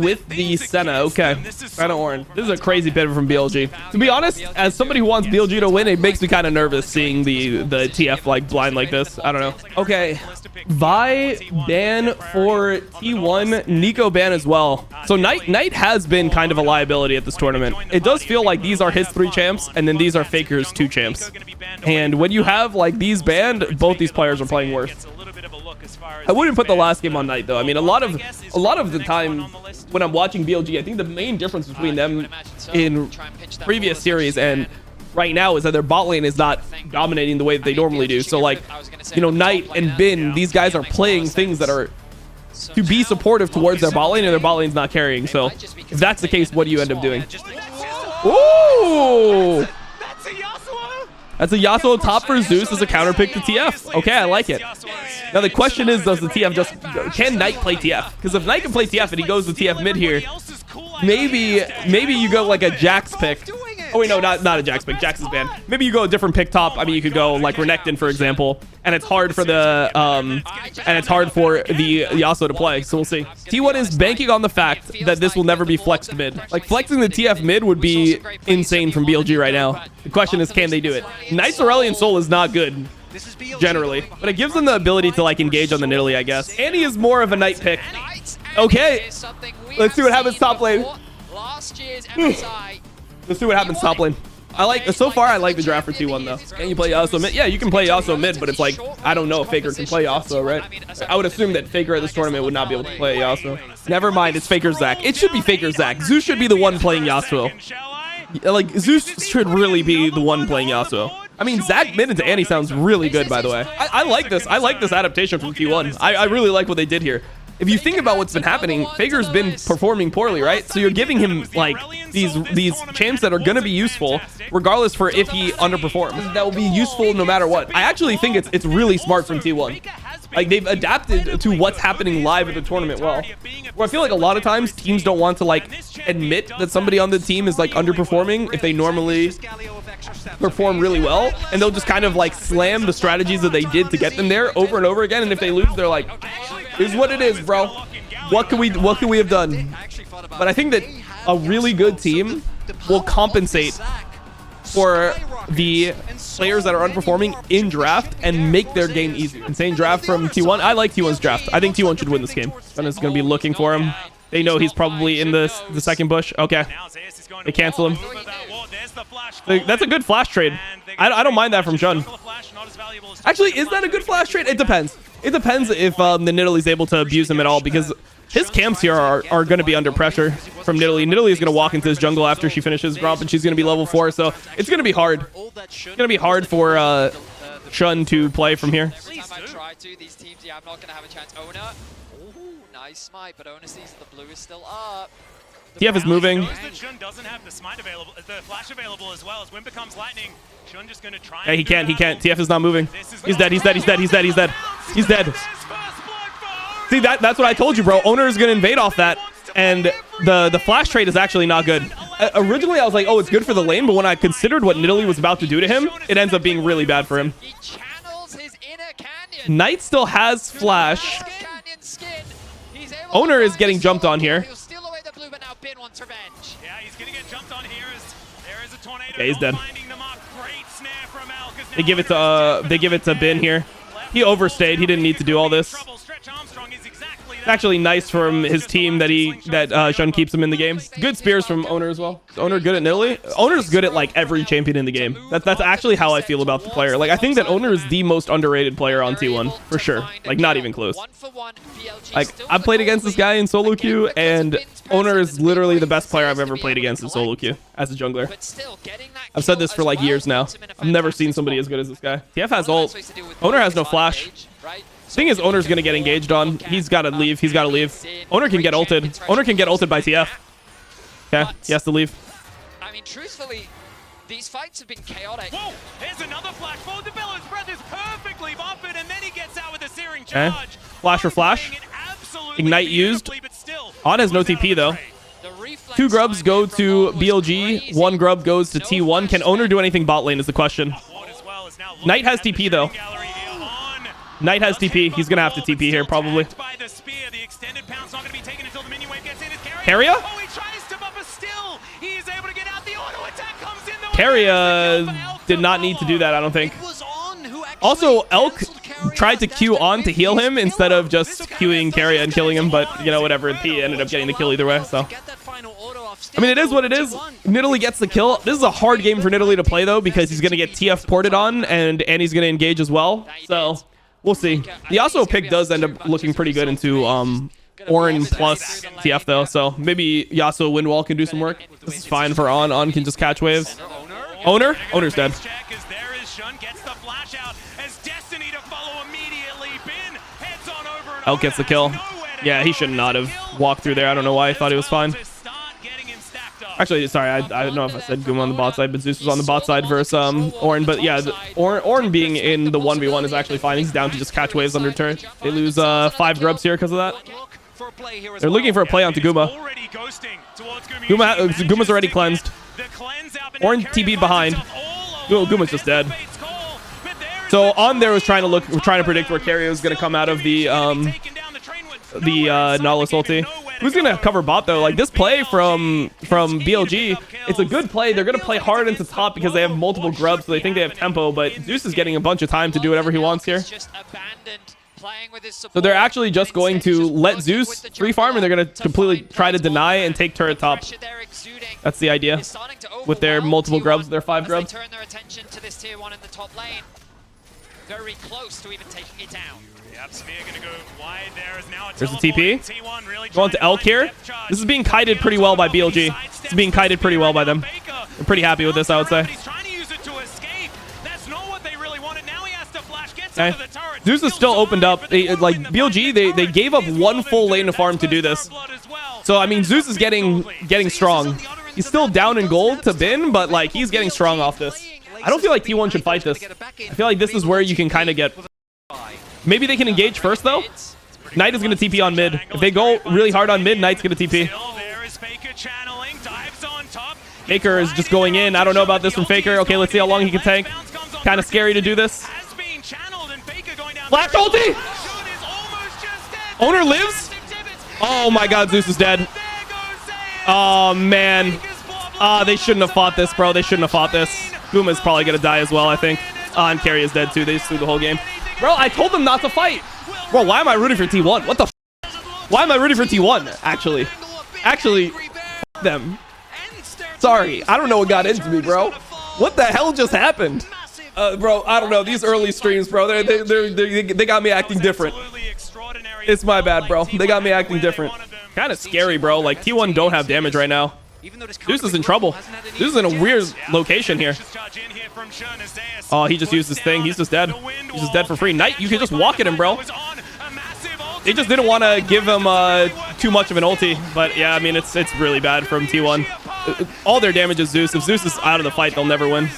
with the Senna. Okay, I know Ornn. This is a crazy pivot from BLG. To be honest, as somebody who wants BLG to win, it makes me kind of nervous seeing the TF like blind like this. I don't know. Okay, Vi ban for T1, Nico ban as well. So Knight has been kind of a liability at this tournament. It does feel like these are his 3 champs, and then these are Faker's 2 champs. And when you have like these banned, both these players are playing worse. I wouldn't put the last game on Knight though. I mean, a lot of the time when I'm watching BLG, I think the main difference between them in previous series and right now is that their bot lane is not dominating the way that they normally do. So like, you know, Knight and Bin, these guys are playing things that are to be supportive towards their bot lane, and their bot lane's not carrying. So if that's the case, what do you end up doing? Ooh! That's a Yasuo top for Zeus as a counter pick to TF. Okay, I like it. Now the question is, does the TF just... Can Knight play TF? Because if Knight can play TF and he goes to TF mid here, maybe you go like a Jax pick. Oh wait, no, not a Jax pick. Jax is banned. Maybe you go a different pick top. I mean, you could go like Renekton, for example, and it's hard for the Yasuo to play. So we'll see. T1 is banking on the fact that this will never be flexed mid. Like flexing the TF mid would be insane from BLG right now. The question is, can they do it? Knight's Aurelion Soul is not good generally, but it gives them the ability to like engage on the Nidalee, I guess. Annie is more of a Knight pick. Okay, let's see what happens top lane. Let's see what happens top lane. So far I like the draft for T1 though. Can you play Yasuo mid? Yeah, you can play Yasuo mid, but it's like, I don't know if FAKER can play Yasuo, right? I would assume that FAKER at this tournament would not be able to play Yasuo. Never mind, it's FAKER ZAC. It should be FAKER ZAC. Zeus should be the one playing Yasuo. Like, Zeus should really be the one playing Yasuo. I mean, ZAC mid into Annie sounds really good, by the way. I like this. I like this adaptation from T1. I really like what they did here. If you think about what's been happening, FAKER's been performing poorly, right? So you're giving him like these champs that are going to be useful regardless for if he underperforms. That will be useful no matter what. I actually think it's really smart from T1. Like, they've adapted to what's happening live at the tournament well. Where I feel like a lot of times teams don't want to like admit that somebody on the team is like underperforming if they normally perform really well, and they'll just kind of like slam the strategies that they did to get them there over and over again, and if they lose, they're like, "This is what it is, bro. What can we have done?" But I think that a really good team will compensate for the players that are underperforming in draft and make their game easier. Insane draft from T1. I like T1's draft. I think T1 should win this game. Gunna's going to be looking for him. They know he's probably in the second bush. Okay. They cancel him. That's a good flash trade. I don't mind that from Shun. Actually, is that a good flash trade? It depends. It depends if the Nidalee's able to abuse him at all, because his camps here are going to be under pressure from Nidalee. Nidalee is going to walk into his jungle after she finishes Gromp, and she's going to be level 4, so it's going to be hard. It's going to be hard for Shun to play from here. These teams, yeah, I'm not going to have a chance. Owner. Ooh, nice smite, but Owner sees the blue is still up. TF is moving. Shun doesn't have the smite available, the flash available as well. As Wind becomes lightning, Shun just going to try. Hey, he can't. TF is not moving. He's dead. He's dead. He's dead. See, that's what I told you, bro. Owner is going to invade off that, and the flash trade is actually not good. Originally, I was like, oh, it's good for the lane, but when I considered what Nidalee was about to do to him, it ends up being really bad for him. Knight still has flash. Owner is getting jumped on here. Yeah, he's dead. They give it to Bin here. He overstayed. He didn't need to do all this. It's actually nice from his team that Shun keeps him in the game. Good spears from Owner as well. Is Owner good at Nidalee? Owner's good at like every champion in the game. That's actually how I feel about the player. Like, I think that Owner is the most underrated player on T1 for sure. Like, not even close. Like, I've played against this guy in solo queue, and Owner is literally the best player I've ever played against in solo queue as a jungler. I've said this for like years now. I've never seen somebody as good as this guy. TF has ult. Owner has no flash. Thing is, Owner's gonna get engaged on. He's gotta leave. Owner can get ulted. Owner can get ulted by TF. Okay, he has to leave. I mean, truthfully, these fights have been chaotic. Whoa! Here's another flash. Full Develop's breath is perfectly buffered, and then he gets out with a searing charge. Okay. Flash for flash. Ignite used. On has no TP though. 2 grubs go to BLG. 1 grub goes to T1. Can Owner do anything bot lane is the question. Knight has TP though. Knight has TP. He's going to have to TP here, probably. Keria? Keria did not need to do that, I don't think. Also, Elk tried to Q on to heal him instead of just Qing Keria and killing him, but, you know, whatever. He ended up getting the kill either way, so. I mean, it is what it is. Nidalee gets the kill. This is a hard game for Nidalee to play, though, because he's going to get TF ported on, and Annie's going to engage as well, so. We'll see. The Yasuo pick does end up looking pretty good into Orin plus TF though, so maybe Yasuo Windwall can do some work. This is fine for On. On can just catch waves. Owner's dead. Elk gets the kill. Yeah, he should not have walked through there. I don't know why I thought he was fine. Actually, sorry, I don't know if I said Guma on the bot side, but Zeus was on the bot side versus Ornn. But yeah, Ornn being in the 1v1 is actually fine. He's down to just catch waves under turret. They lose 5 grubs here because of that. They're looking for a play onto Guma. Guma's already cleansed. Ornn TP'd behind. Guma's just dead. So on there was trying to predict where Keria was going to come out of the Nautilus ulti. Who's going to cover bot though? Like this play from BLG, it's a good play. They're going to play hard into top because they have multiple grubs, so they think they have tempo, but Zeus is getting a bunch of time to do whatever he wants here. So they're actually just going to let Zeus free farm, and they're going to completely try to deny and take turret top. That's the idea. With their multiple grubs, their 5 grubs. Very close to even taking it down. There's the TP. Going to Elk here. This is being kited pretty well by BLG. It's being kited pretty well by them. I'm pretty happy with this, I would say. Okay. Zeus is still opened up. Like BLG, they gave up 1 full lane of farm to do this. So I mean, Zeus is getting strong. He's still down in gold to Bin, but like he's getting strong off this. I don't feel like T1 should fight this. I feel like this is where you can kind of get... Maybe they can engage first, though. Knight is going to TP on mid. If they go really hard on mid, Knight's going to TP. FAKER is just going in. I don't know about this from FAKER. Okay, let's see how long he can tank. Kind of scary to do this. Flash ulti! Owner lives? Oh my god, Zeus is dead. Oh, man. They shouldn't have fought this, bro. They shouldn't have fought this. Guma's probably gonna die as well, I think. And Keria is dead too. They just threw the whole game. Bro, I told them not to fight. Bro, why am I rooting for T1? What the f? Why am I rooting for T1, actually? Actually, f them. Sorry, I don't know what got into me, bro. What the hell just happened? Bro, I don't know. These early streams, bro, they got me acting different. It's my bad, bro. They got me acting different. Kind of scary, bro. Like, T1 don't have damage right now. Zeus is in trouble. Zeus is in a weird location here. Oh, he just used his thing. He's just dead. He's just dead for free. Knight, you can just walk at him, bro. They just didn't want to give him too much of an ulti. But yeah, I mean, it's really bad from T1. All their damage is Zeus. If Zeus is out of the fight, they'll never win.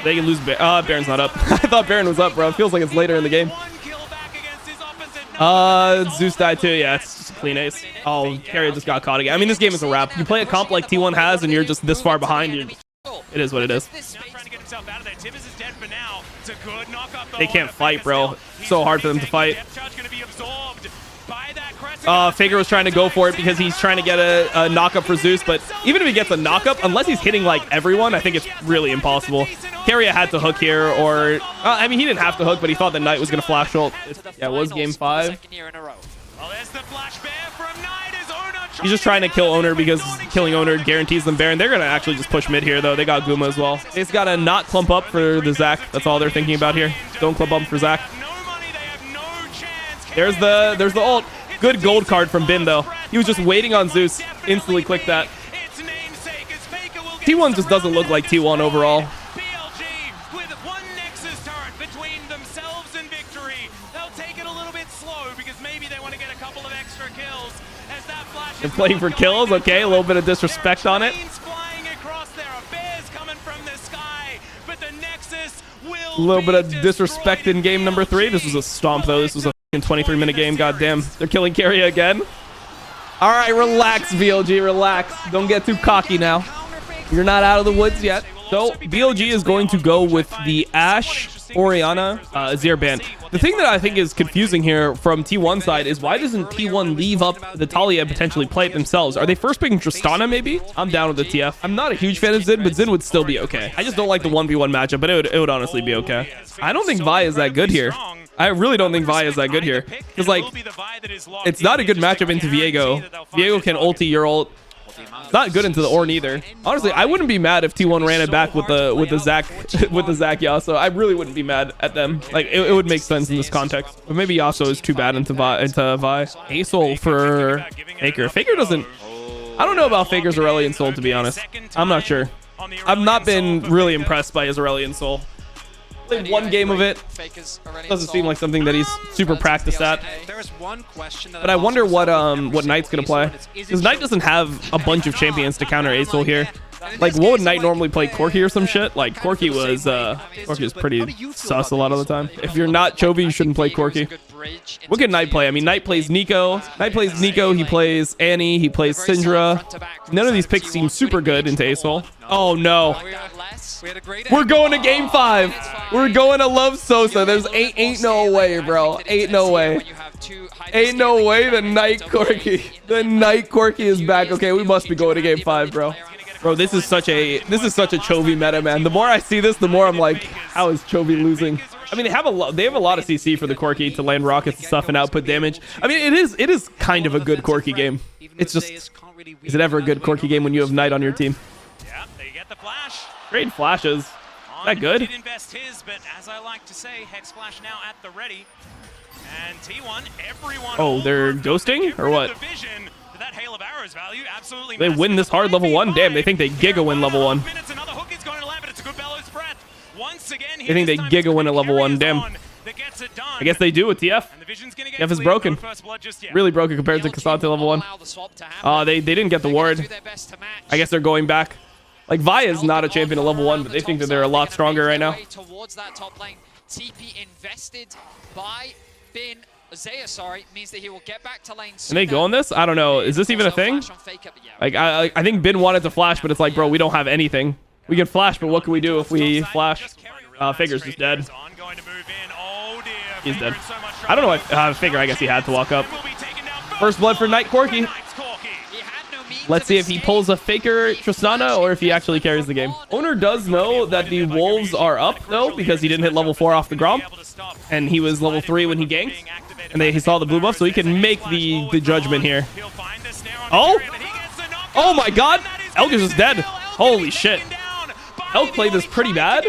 They can lose. Baron's not up. I thought Baron was up, bro. It feels like it's later in the game. Zeus died too. Yeah, it's just a clean ace. Oh, Keria just got caught again. I mean, this game is a wrap. You play a comp like T1 has, and you're just this far behind. It is what it is. They can't fight, bro. So hard for them to fight. FAKER was trying to go for it because he's trying to get a knock-up for Zeus, but even if he gets a knock-up, unless he's hitting like everyone, I think it's really impossible. Keria had to hook here, or I mean, he didn't have to hook, but he thought the Knight was going to flash ult. Yeah, it was game 5. He's just trying to kill Owner because killing Owner guarantees them Baron. They're going to actually just push mid here, though. They got Guma as well. They just got to not clump up for the ZAC. That's all they're thinking about here. Don't clump up for ZAC. There's the ult. Good gold card from Bin, though. He was just waiting on Zeus. Instantly clicked that. T1 just doesn't look like T1 overall. They're playing for kills. Okay, a little bit of disrespect on it. A little bit of disrespect in game number 3. This was a stomp, though. This was a 23-minute game. Goddamn. They're killing Keria again. All right, relax, BLG. Relax. Don't get too cocky now. You're not out of the woods yet. So BLG is going to go with the Ashe, Orianna, Azir ban. The thing that I think is confusing here from T1 side is why doesn't T1 leave up the Talia and potentially play it themselves? Are they first picking Tristana maybe? I'm down with the TF. I'm not a huge fan of Zin, but Zin would still be okay. I just don't like the 1v1 matchup, but it would honestly be okay. I don't think Vi is that good here. I really don't think Vi is that good here. Because, like, it's not a good matchup into Viego. Viego can ulti your ult. Not good into the Ornn either. Honestly, I wouldn't be mad if T1 ran it back with the ZAC Yasuo. I really wouldn't be mad at them. Like it would make sense in this context. But maybe Yasuo is too bad into Vi. Asol for FAKER. FAKER doesn't. I don't know about FAKER's Aurelion Soul, to be honest. I'm not sure. I've not been really impressed by his Aurelion Soul. Played one game of it. Doesn't seem like something that he's super practiced at. There's one question that But I wonder what Knight's gonna play, because Knight doesn't have a bunch of champions to counter Acel here. Like, what would Knight normally play? Corki or some shit? Like, Corki was pretty sus a lot of the time. If you're not Chovy, you shouldn't play Corki. What can Knight play? I mean, Knight plays Nico. He plays Annie. He plays Syndra. None of these picks seem super good into Acel. Oh, no. We're going to game 5. We're going to Love Sosa. There's ain't no way, bro. Ain't no way. Ain't no way the Knight Corki. The Knight Corki is back. Okay, we must be going to game 5, bro. Bro, this is such a Chovy meta, man. The more I see this, the more I'm like, how is Chovy losing? I mean, they have a lot of CC for the Corki to land rockets and stuff and output damage. I mean, it is kind of a good Corki game. It's just, is it ever a good Corki game when you have Knight on your team? Yeah, they get the flash. Great flashes. Is that good? Did invest his, but as I like to say, Hex Flash now at the ready. And T1, everyone. Oh, they're ghosting or what? That hail of arrows value, absolutely they win this hard level 1. Damn, they think they giga win level 1. Another hook is going to land, but it's a good bellows breath. Once again, they think they giga win at level 1. Damn. I guess they do with TF. TF is broken. Really broken compared to Cassante level 1. They didn't get the ward. I guess they're going back. Like, Vi's not a champion at level 1, but they think that they're a lot stronger right now. Towards that top lane, TP invested by Bin. Zaya, sorry, means that he will get back to lane. Can they go on this? I don't know. Is this even a thing? Like, I think Bin wanted to flash, but it's like, bro, we don't have anything. We can flash, but what can we do if we flash? Faker's just dead. He's dead. I don't know if Faker, I guess he had to walk up. First blood for Knight Corki. Let's see if he pulls a Faker Tristana or if he actually carries the game. Owner does know that the Wolves are up, though, because he didn't hit level 4 off the Grom. And he was level 3 when he ganked. And he saw the blue buff, so he can make the judgment here. Oh! Oh my god! Elk is just dead. Holy shit. Elk played this pretty bad.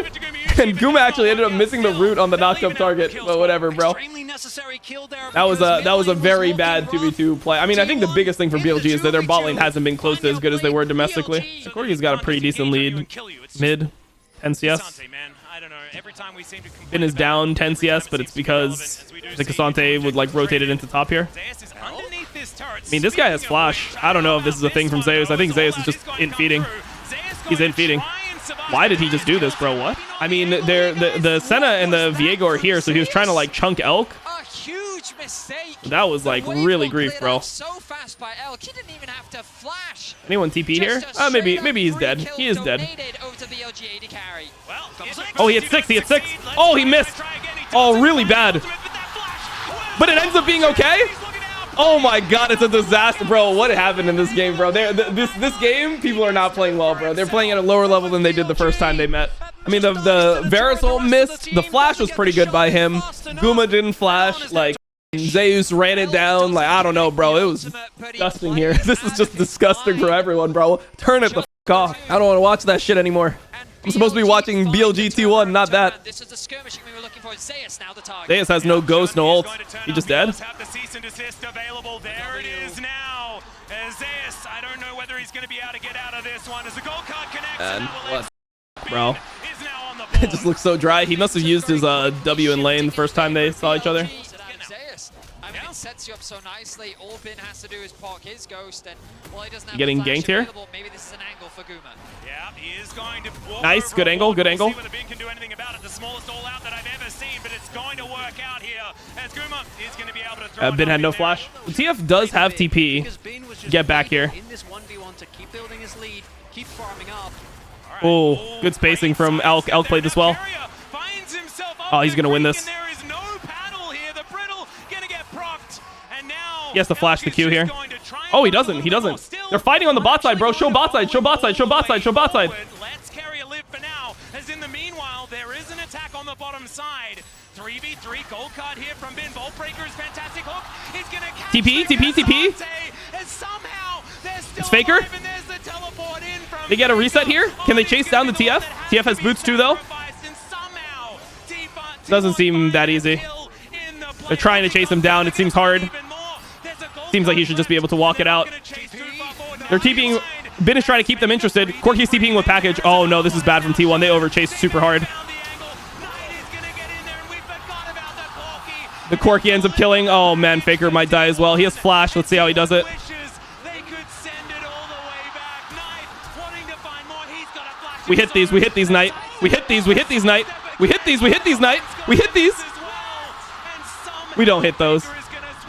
And Guma actually ended up missing the root on the knocked up target. But whatever, bro. That was a very bad 2v2 play. I mean, I think the biggest thing for BLG is that their bot lane hasn't been close to as good as they were domestically. Corki's got a pretty decent lead. Mid. 10 CS. Bin is down 10 CS, but it's because the Cassante would like rotate it into top here. I mean, this guy has flash. I don't know if this is a thing from Zeus. I think Zeus is just int feeding. He's int feeding. Why did he just do this, bro? What? I mean, the Senna and the Viego are here, so he was trying to like chunk Elk. Huge mistake. That was like really grief, bro. So fast by Elk. He didn't even have to flash. Anyone TP here? Maybe he's dead. He is dead. Oh, he hit 6. He hit 6. Oh, he missed. Oh, really bad. But it ends up being okay. Oh my god, it's a disaster, bro. What happened in this game, bro? This game, people are not playing well, bro. They're playing at a lower level than they did the first time they met. I mean, the Verisol missed. The flash was pretty good by him. Guma didn't flash. Like, Zeus ran it down. Like, I don't know, bro. It was disgusting here. This is just disgusting for everyone, bro. Turn it the f off. I don't want to watch that shit anymore. I'm supposed to be watching BLG T1, not that. This is the skirmishing we were looking for. Zeus now the target. Zeus has no ghost, no ult. He just dead. There it is now. Zeus, I don't know whether he's going to be able to get out of this one as the gold card connects. And what, bro? It just looks so dry. He must have used his W in lane the first time they saw each other. I mean, it sets you up so nicely. All Bin has to do is park his ghost, and while he doesn't have getting ganked here. Maybe this is an angle for Guma. Yeah, he is going to nice, good angle, good angle. See whether Bin can do anything about it. The smallest all out that I've ever seen, but it's going to work out here as Guma is going to be able to throw. Bin had no flash. TF does have TP. Get back here. Oh, good spacing from Elk. Elk played this well. Oh, he's going to win this. He has to flash the Q here. Oh, he doesn't. He doesn't. They're fighting on the bot side, bro. Show bot side. Show bot side. Show bot side. Show bot side. Let's carry a live for now. As in the meanwhile, there is an attack on the bottom side. 3v3 gold card here from Bin. Bolt Breaker is fantastic hook. He's going to catch TP. It's Faker. They get a reset here. Can they chase down the TF? TF has boots too, though. Doesn't seem that easy. They're trying to chase him down. It seems hard. Seems like he should just be able to walk it out. They're TPing. Bin is trying to keep them interested. Corki's TPing with package. Oh no, this is bad from T1. They overchased super hard. The Corki ends up killing. Oh, man. Faker might die as well. He has flash. Let's see how he does it. We hit these. We hit these, Knight. We hit these. We hit these, Knight. We hit these. We hit these, Knight. We hit these. We don't hit those.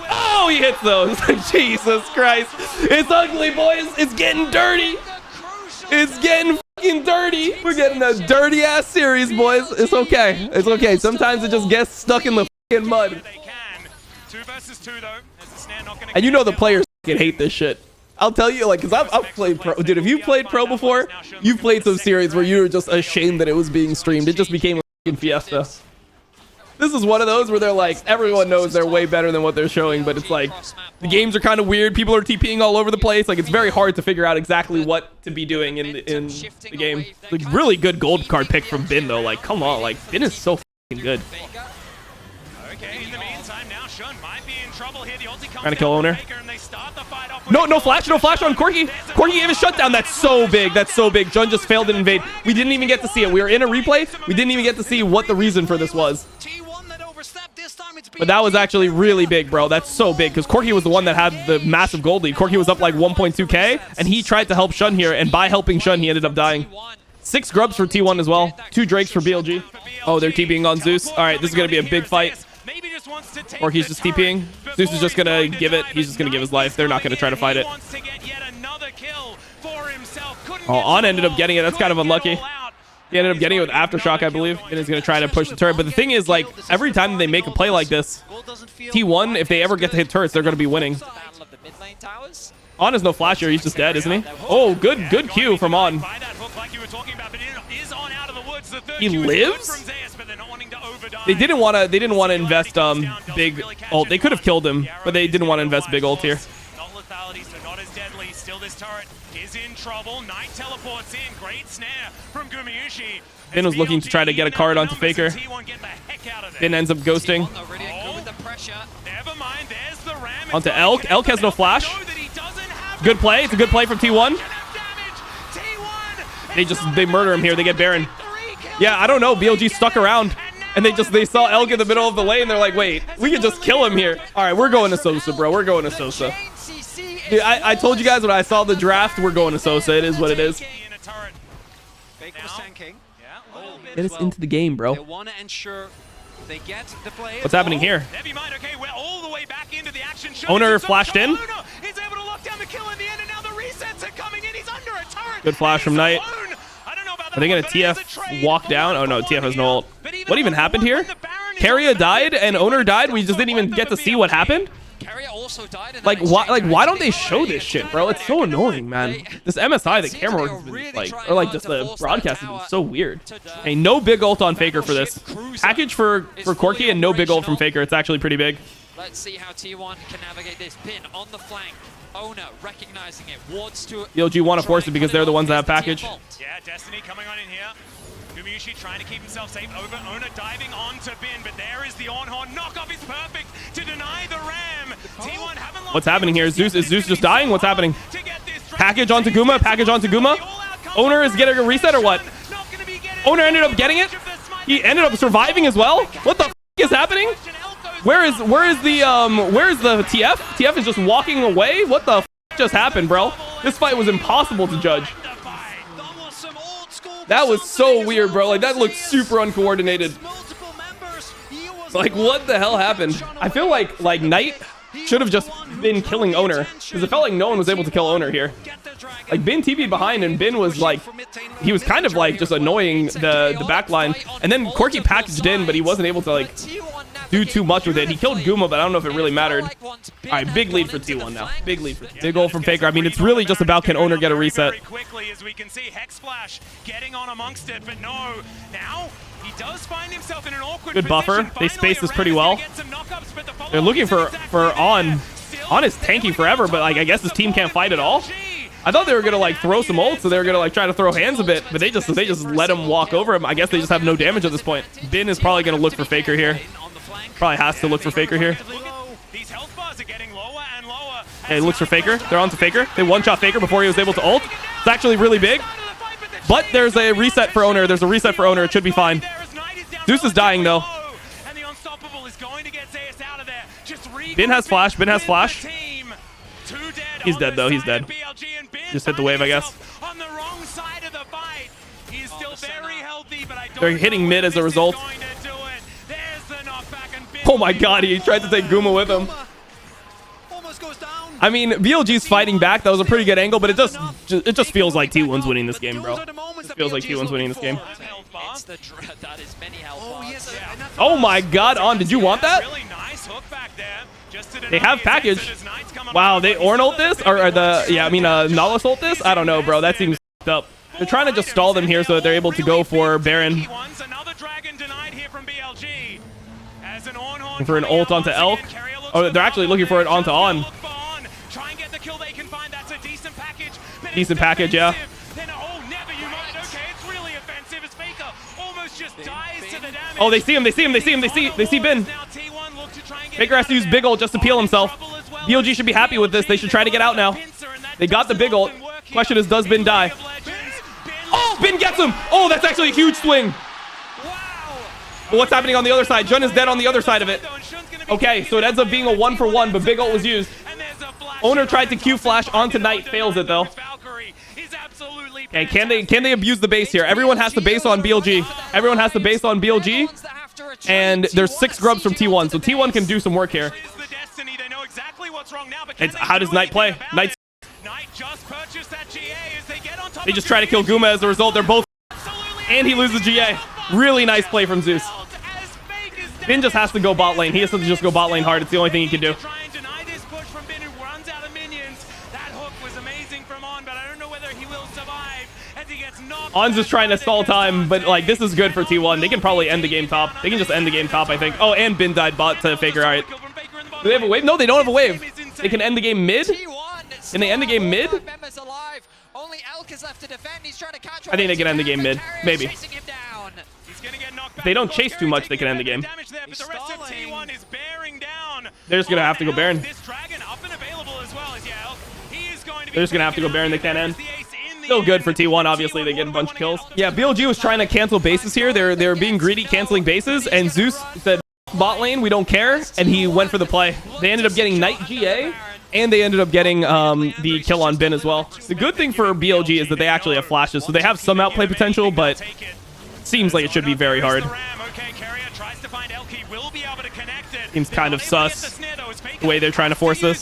Oh, he hits those. Jesus Christ. It's ugly, boys. It's getting dirty. It's getting fucking dirty. We're getting a dirty ass series, boys. It's okay. It's okay. Sometimes it just gets stuck in the fucking mud. And you know the players fucking hate this shit. I'll tell you, like, because I've played pro. Dude, if you've played pro before, you've played some series where you were just ashamed that it was being streamed. It just became a fucking fiesta. This is one of those where they're like, everyone knows they're way better than what they're showing, but it's like, the games are kind of weird. People are TPing all over the place. Like, it's very hard to figure out exactly what to be doing in the game. Like, really good gold card pick from Bin, though. Like, come on. Like, Bin is so fucking good. Okay, in the meantime, now Shun might be in trouble here. The ulti comes Trying to kill Owner. No flash on Corki. Corki gave a shutdown. That's so big. That's so big. Jun just failed to invade. We didn't even get to see it. We were in a replay. We didn't even get to see what the reason for this was. But that was actually really big, bro. That's so big because Corki was the one that had the massive gold lead. Corki was up like 1.2k, and he tried to help Shun here, and by helping Shun, he ended up dying. 6 grubs for T1 as well. 2 drakes for BLG. Oh, they're TPing on Zeus. All right, this is going to be a big fight. Or he's just TPing. Zeus is just going to give it. He's just going to give his life. They're not going to try to fight it. Oh, On ended up getting it. That's kind of unlucky. He ended up getting it with Aftershock, I believe, and is going to try to push the turret. But the thing is, like, every time they make a play like this, T1, if they ever get to hit turrets, they're going to be winning. On has no flash here. He's just dead, isn't he? Oh, good Q from On. He lives? They didn't want to invest big ult. They could have killed him, but they didn't want to invest big ult here. Not as deadly. Still, this turret is in trouble. Knight teleports in. Great snare from Gumayushi. Bin was looking to try to get a card onto Faker. Bin ends up ghosting. Onto Elk. Elk has no flash. Good play. It's a good play from T1. They murder him here. They get Baron. Yeah, I don't know. BLG stuck around. And they saw Elk in the middle of the lane. They're like, wait, we can just kill him here. All right, we're going to Sosa, bro. We're going to Sosa. Dude, I told you guys when I saw the draft, we're going to Sosa. It is what it is. Get us into the game, bro. What's happening here? Owner flashed in. Good flash from Knight. Are they going to TF walk down? Oh, no. TF has no ult. What even happened here? Carrier died and Owner died. We just didn't even get to see what happened. Like, why don't they show this shit, bro? It's so annoying, man. This MSI, the camera work has been, like, or like just the broadcast has been so weird. Hey, no big ult on Faker for this. Package for Corki and no big ult from Faker. It's actually pretty big. Let's see how T1 can navigate this. Pin on the flank. Owner recognizing it. Wards to BLG want to force it because they're the ones that have package. Yeah, Destiny coming on in here. Gumayushi trying to keep himself safe. Owner diving onto Bin, but there is the on-horn. Knockoff is perfect to deny the ram. T1 haven't lost. What's happening here? Is Zeus just dying? What's happening? Package onto Guma. Package onto Guma. Owner is getting a reset or what? Owner ended up getting it. He ended up surviving as well. What the f is happening? Where is the TF? TF is just walking away. What the f just happened, bro? This fight was impossible to judge. That was so weird, bro. Like, that looked super uncoordinated. Like, what the hell happened? I feel like Knight should have just been killing Owner, because it felt like no one was able to kill Owner here. Like, Bin TP'd behind, and Bin was like, he was kind of like just annoying the back line. And then Corki packaged in, but he wasn't able to like do too much with it. He killed Guma, but I don't know if it really mattered. All right, big lead for T1 now. Big lead for T1. Big goal from Faker. I mean, it's really just about can Owner get a reset. Very quickly, as we can see, Hex Splash getting on amongst it, but no. Now he does find himself in an awkward good buffer. They space this pretty well. They're looking for On. On is tanking forever, but like I guess this team can't fight at all. I thought they were gonna like throw some ults, so they were gonna like try to throw hands a bit, but they just let him walk over him. I guess they just have no damage at this point. Bin is probably gonna look for Faker here. Probably has to look for Faker here. Okay, looks for Faker. They're on to Faker. They one-shot Faker before he was able to ult. It's actually really big. But there's a reset for Owner. There's a reset for Owner. It should be fine. Zeus is dying though. Bin has flash. Bin has flash. He's dead, though. He's dead. Just hit the wave, I guess. On the wrong side of the fight. He's still very healthy, but I don't They're hitting mid as a result. Oh my god, he tried to take Guma with him. I mean, BLG's fighting back. That was a pretty good angle, but it just feels like T1's winning this game, bro. It feels like T1's winning this game. Oh my god, On, did you want that? They have package. Wow, they Ornn ult this? Or Nautilus ult this? I don't know, bro. That seems up. They're trying to just stall them here so that they're able to go for Baron. For an ult onto Elk. Oh, they're actually looking for it onto On. Decent package, yeah. Oh, they see him. They see Bin. FAKER has to use big ult just to peel himself. BLG should be happy with this. They should try to get out now. They got the big ult. Question is, does Bin die? Oh, Bin gets him. Oh, that's actually a huge swing. But what's happening on the other side? Jun is dead on the other side of it. Okay, so it ends up being a 1-for-1, but big ult was used. Owner tried to Q flash onto Knight, fails it though. Okay, can they abuse the base here? Everyone has to base on BLG. Everyone has to base on BLG. And there's 6 grubs from T1, so T1 can do some work here. How does Knight play? Knight's... They just try to kill Guma as a result. They're both... And he loses GA. Really nice play from Zeus. Bin just has to go bot lane. He has to just go bot lane hard. It's the only thing he can do. On's just trying to stall time, but like this is good for T1. They can probably end the game top. They can just end the game top, I think. Oh, and Bin died bot to FAKER. All right. Do they have a wave? No, they don't have a wave. They can end the game mid. Can they end the game mid? I think they can end the game mid. Maybe. If they don't chase too much, they can end the game. They're just gonna have to go Baron. They're just gonna have to go Baron. They can't end. Still good for T1. Obviously, they get a bunch of kills. Yeah, BLG was trying to cancel bases here. They're being greedy, canceling bases, and Zeus said, "Bot lane, we don't care," and he went for the play. They ended up getting Knight GA, and they ended up getting the kill on Bin as well. The good thing for BLG is that they actually have flashes, so they have some outplay potential, but seems like it should be very hard. Seems kind of sus the way they're trying to force this.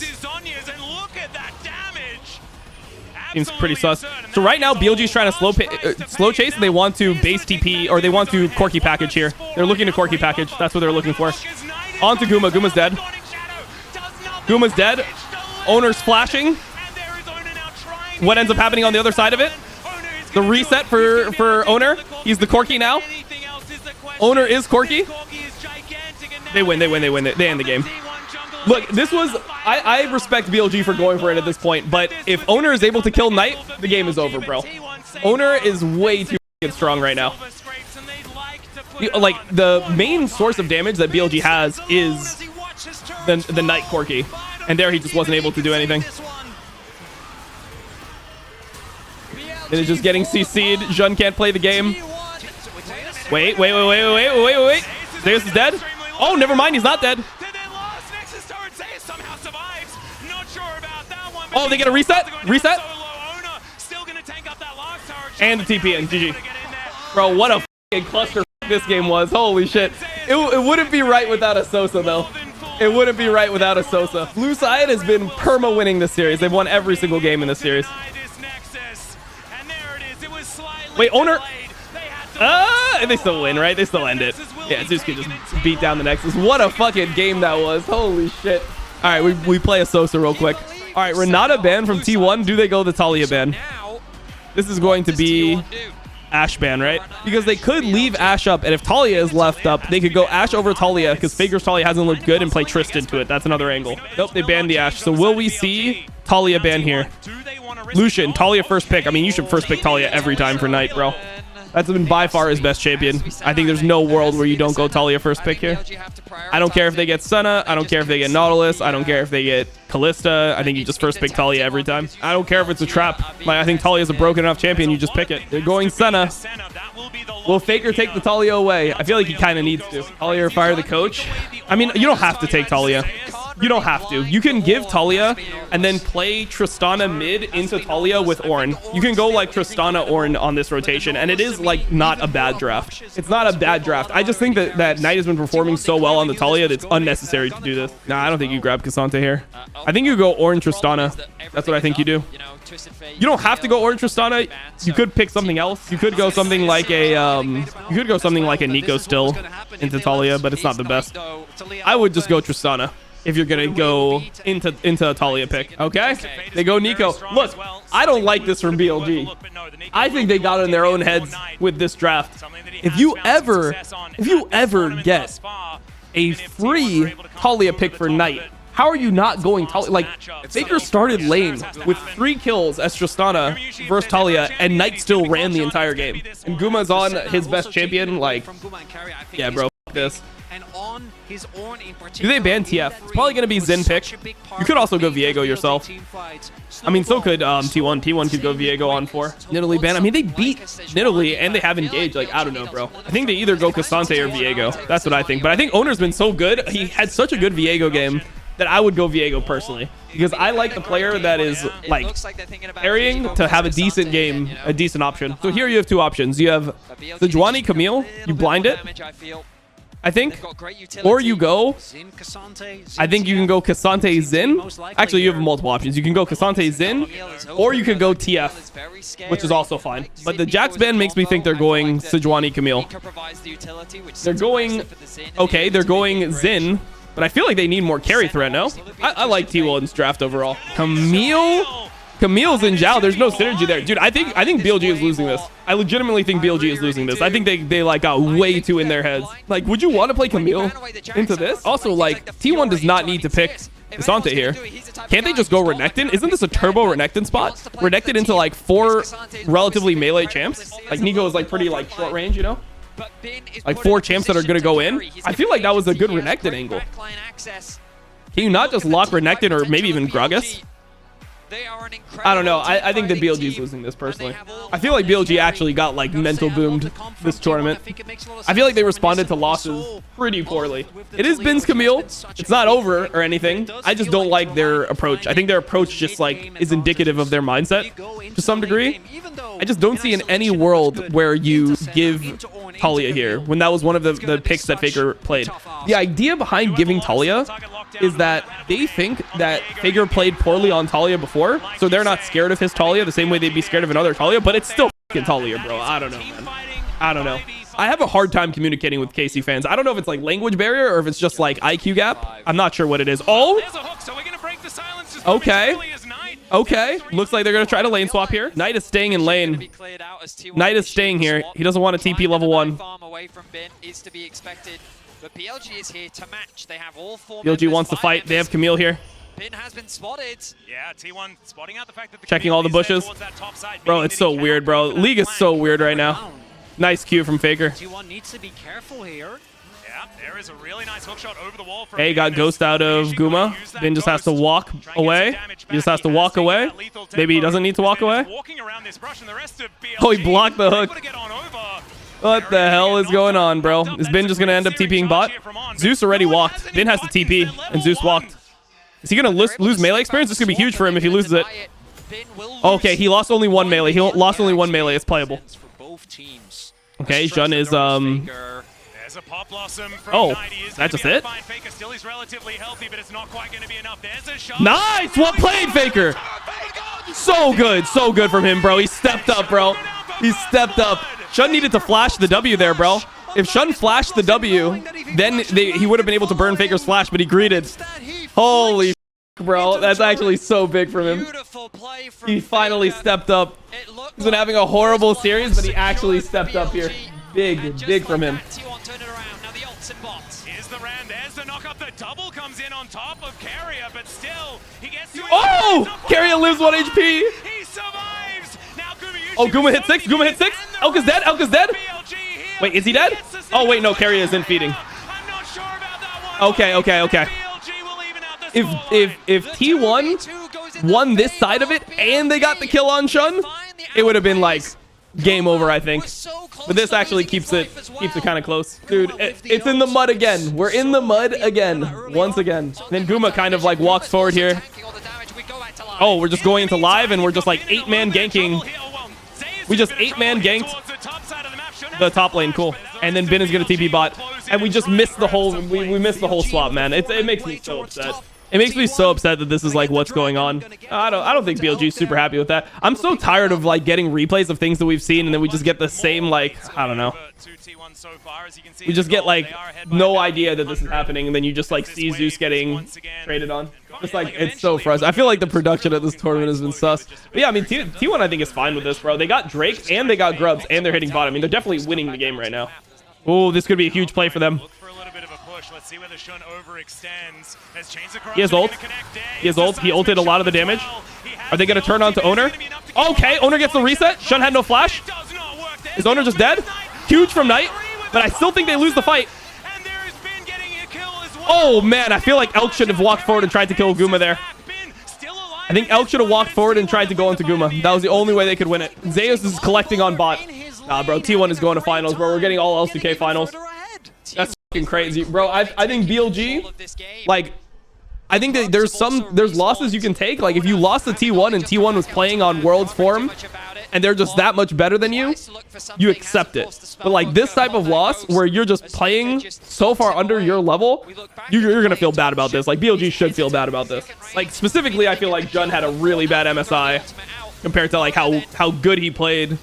Seems pretty sus. So right now, BLG's trying to slow chase, and they want to base TP, or they want to Corki package here. They're looking to Corki package. That's what they're looking for. On to Guma. Guma's dead. Guma's dead. Owner's flashing. What ends up happening on the other side of it? The reset for Owner. He's the Corki now. Owner is Corki. They win. They end the game. Look, this was... I respect BLG for going for it at this point, but if Owner is able to kill Knight, the game is over, bro. Owner is way too strong right now. Like, the main source of damage that BLG has is the Knight Corki. And there he just wasn't able to do anything. And it's just getting CC'd. Jun can't play the game. Wait. Zeus is dead? Oh, never mind. He's not dead. Oh, they get a reset? Reset? And a TP in. GG. Bro, what a f***ing cluster this game was. Holy shit. It wouldn't be right without a Sosa, though. It wouldn't be right without a Sosa. Blue side has been perma-winning this series. They've won every single game in this series. Wait, Owner... they still win, right? They still end it. Yeah, Zeus can just beat down the Nexus. What a fucking game that was. Holy shit. All right, we play a Sosa real quick. All right, Renata ban from T1. Do they go the Talia ban? This is going to be Ashe ban, right? Because they could leave Ashe up, and if Talia is left up, they could go Ashe over Talia, because FAKER's Talia hasn't looked good, and play Tristan to it. That's another angle. Nope, they banned the Ashe. So will we see Talia ban here? Lucian, Talia first pick. I mean, you should first pick Talia every time for Knight, bro. That's been by far his best champion. I think there's no world where you don't go Talia first pick here. I don't care if they get Senna. I don't care if they get Nautilus. I don't care if they get Kalista. I think you just first pick Talia every time. I don't care if it's a trap. Like, I think Talia is a broken enough champion. You just pick it. They're going Senna. Will FAKER take the Talia away? I feel like he kind of needs to. Talia or fire the coach? I mean, you don't have to take Talia. You don't have to. You can give Talia and then play Tristana mid into Talia with Ornn. You can go like Tristana Ornn on this rotation, and it is like not a bad draft. It's not a bad draft. I just think that Knight has been performing so well on the Talia that it's unnecessary to do this. Nah, I don't think you grab K'Sante here. I think you go Ornn Tristana. That's what I think you do. You don't have to go Ornn Tristana. You could pick something else. You could go something like a Nico still into Talia, but it's not the best. I would just go Tristana if you're gonna go into a Talia pick. Okay, they go Nico. Look, I don't like this from BLG. I think they got in their own heads with this draft. If you ever get a free Talia pick for Knight, how are you not going Talia? Like, Faker started lane with 3 kills as Tristana versus Talia, and Knight still ran the entire game. And Guma's on his best champion. Like, yeah, bro, f this. Do they ban TF? It's probably going to be Zen pick. You could also go Viego yourself. I mean, so could T1. T1 could go Viego on 4. Nidalee ban. I mean, they beat Nidalee and they have engaged. Like, I don't know, bro. I think they either go K'Sante or Viego. That's what I think. But I think Owner's been so good. He had such a good Viego game that I would go Viego personally. Because I like the player that is, like, carrying to have a decent game, a decent option. So here you have 2 options. You have the Juani Camille. You blind it, I think, or you go, I think you can go K'Sante Zin. Actually, you have multiple options. You can go K'Sante Zin, or you could go TF, which is also fine. But the Jax ban makes me think they're going Sejuani Camille. They're going, okay, they're going Zin, but I feel like they need more carry threat, no? I like T1's draft overall. Camille's in Zhao. There's no synergy there. Dude, I think BLG is losing this. I legitimately think BLG is losing this. I think they like got way too in their heads. Like, would you want to play Camille into this? Also, like, T1 does not need to pick K'Sante here. Can't they just go Renekton? Isn't this a turbo Renekton spot? Renekton into like 4 relatively melee champs? Like, Nico is like pretty like short range, you know? Like 4 champs that are going to go in. I feel like that was a good Renekton angle. Can you not just lock Renekton or maybe even Gragas? I don't know. I think that BLG is losing this personally. I feel like BLG actually got like mental boomed this tournament. I feel like they responded to losses pretty poorly. It is Bin's Camille. It's not over or anything. I just don't like their approach. I think their approach just like is indicative of their mindset to some degree. I just don't see in any world where you give Talia here when that was one of the picks that Faker played. The idea behind giving Talia is that they think that Faker played poorly on Talia before, so they're not scared of his Talia the same way they'd be scared of another Talia, but it's still fucking Talia, bro. I don't know, man. I don't know. I have a hard time communicating with KC fans. I don't know if it's like language barrier or if it's just like IQ gap. I'm not sure what it is. Oh! Okay. Okay. Looks like they're going to try to lane swap here. Knight is staying in lane. Knight is staying here. He doesn't want a TP level 1. But BLG is here to match. They have all 4 BLG wants to fight. They have Camille here. Bin has been spotted. Yeah, T1 spotting out the fact that checking all the bushes. Bro, it's so weird, bro. League is so weird right now. Nice Q from Faker. T1 needs to be careful here. Yeah, there is a really nice hook shot over the wall from Hey, got Ghost out of Guma. Bin just has to walk away. He just has to walk away. Maybe he doesn't need to walk away. Oh, he blocked the hook. What the hell is going on, bro? Is Bin just going to end up TPing bot? Zeus already walked. Bin has to TP, and Zeus walked. Is he going to lose melee experience? This is going to be huge for him if he loses it. Okay, he lost only 1 melee. He lost only 1 melee. It's playable. Okay, Jun is, oh, that's just it? Nice! Well played, Faker! So good from him, bro. He stepped up, bro. He stepped up. Shun needed to flash the W there, bro. If Shun flashed the W, then he would have been able to burn Faker's flash, but he greeted. Holy bro, that's actually so big from him. He finally stepped up. He's been having a horrible series, but he actually stepped up here. Big from him. Oh! Carrier lives 1 HP. Oh, Guma hit 6. Guma hit 6. Elka's dead. Elka's dead. Wait, is he dead? Oh, wait, no. Carrier isn't feeding. Okay. If T1 won this side of it and they got the kill on Shun, it would have been like game over, I think. But this actually keeps it kind of close. Dude, it's in the mud again. We're in the mud again. Once again. Then Guma kind of like walks forward here. Oh, we're just going into live and we're just like 8-man ganking. We just 8-man ganked the top lane. Cool. And then Bin is going to TP bot. And we just missed the whole, we missed the whole swap, man. It makes me so upset. It makes me so upset that this is like what's going on. I don't think BLG is super happy with that. I'm so tired of like getting replays of things that we've seen and then we just get the same like, I don't know. We just get like no idea that this is happening and then you just like see Zeus getting traded on. It's like, it's so frustrating. I feel like the production of this tournament has been sus. But yeah, I mean, T1 I think is fine with this, bro. They got Drake and they got Grubs and they're hitting bot. I mean, they're definitely winning the game right now. Oh, this could be a huge play for them. Let's see whether Shun overextends. He has ult. He has ult. He ulted a lot of the damage. Are they going to turn on to Owner? Okay, Owner gets the reset. Shun had no flash. Is Owner just dead? Huge from Knight, but I still think they lose the fight. Oh, man, I feel like Elk should have walked forward and tried to kill Guma there. I think Elk should have walked forward and tried to go into Guma. That was the only way they could win it. Zeus is collecting on bot. Nah, bro, T1 is going to finals, bro. We're getting all LCK finals. That's fucking crazy, bro. I think BLG, like, I think that there's losses you can take. Like, if you lost to T1 and T1 was playing on Worlds form and they're just that much better than you, you accept it. But like this type of loss where you're just playing so far under your level, you're gonna feel bad about this. Like, BLG should feel bad about this. Like, specifically, I feel like Jun had a really bad MSI compared to like how good he played.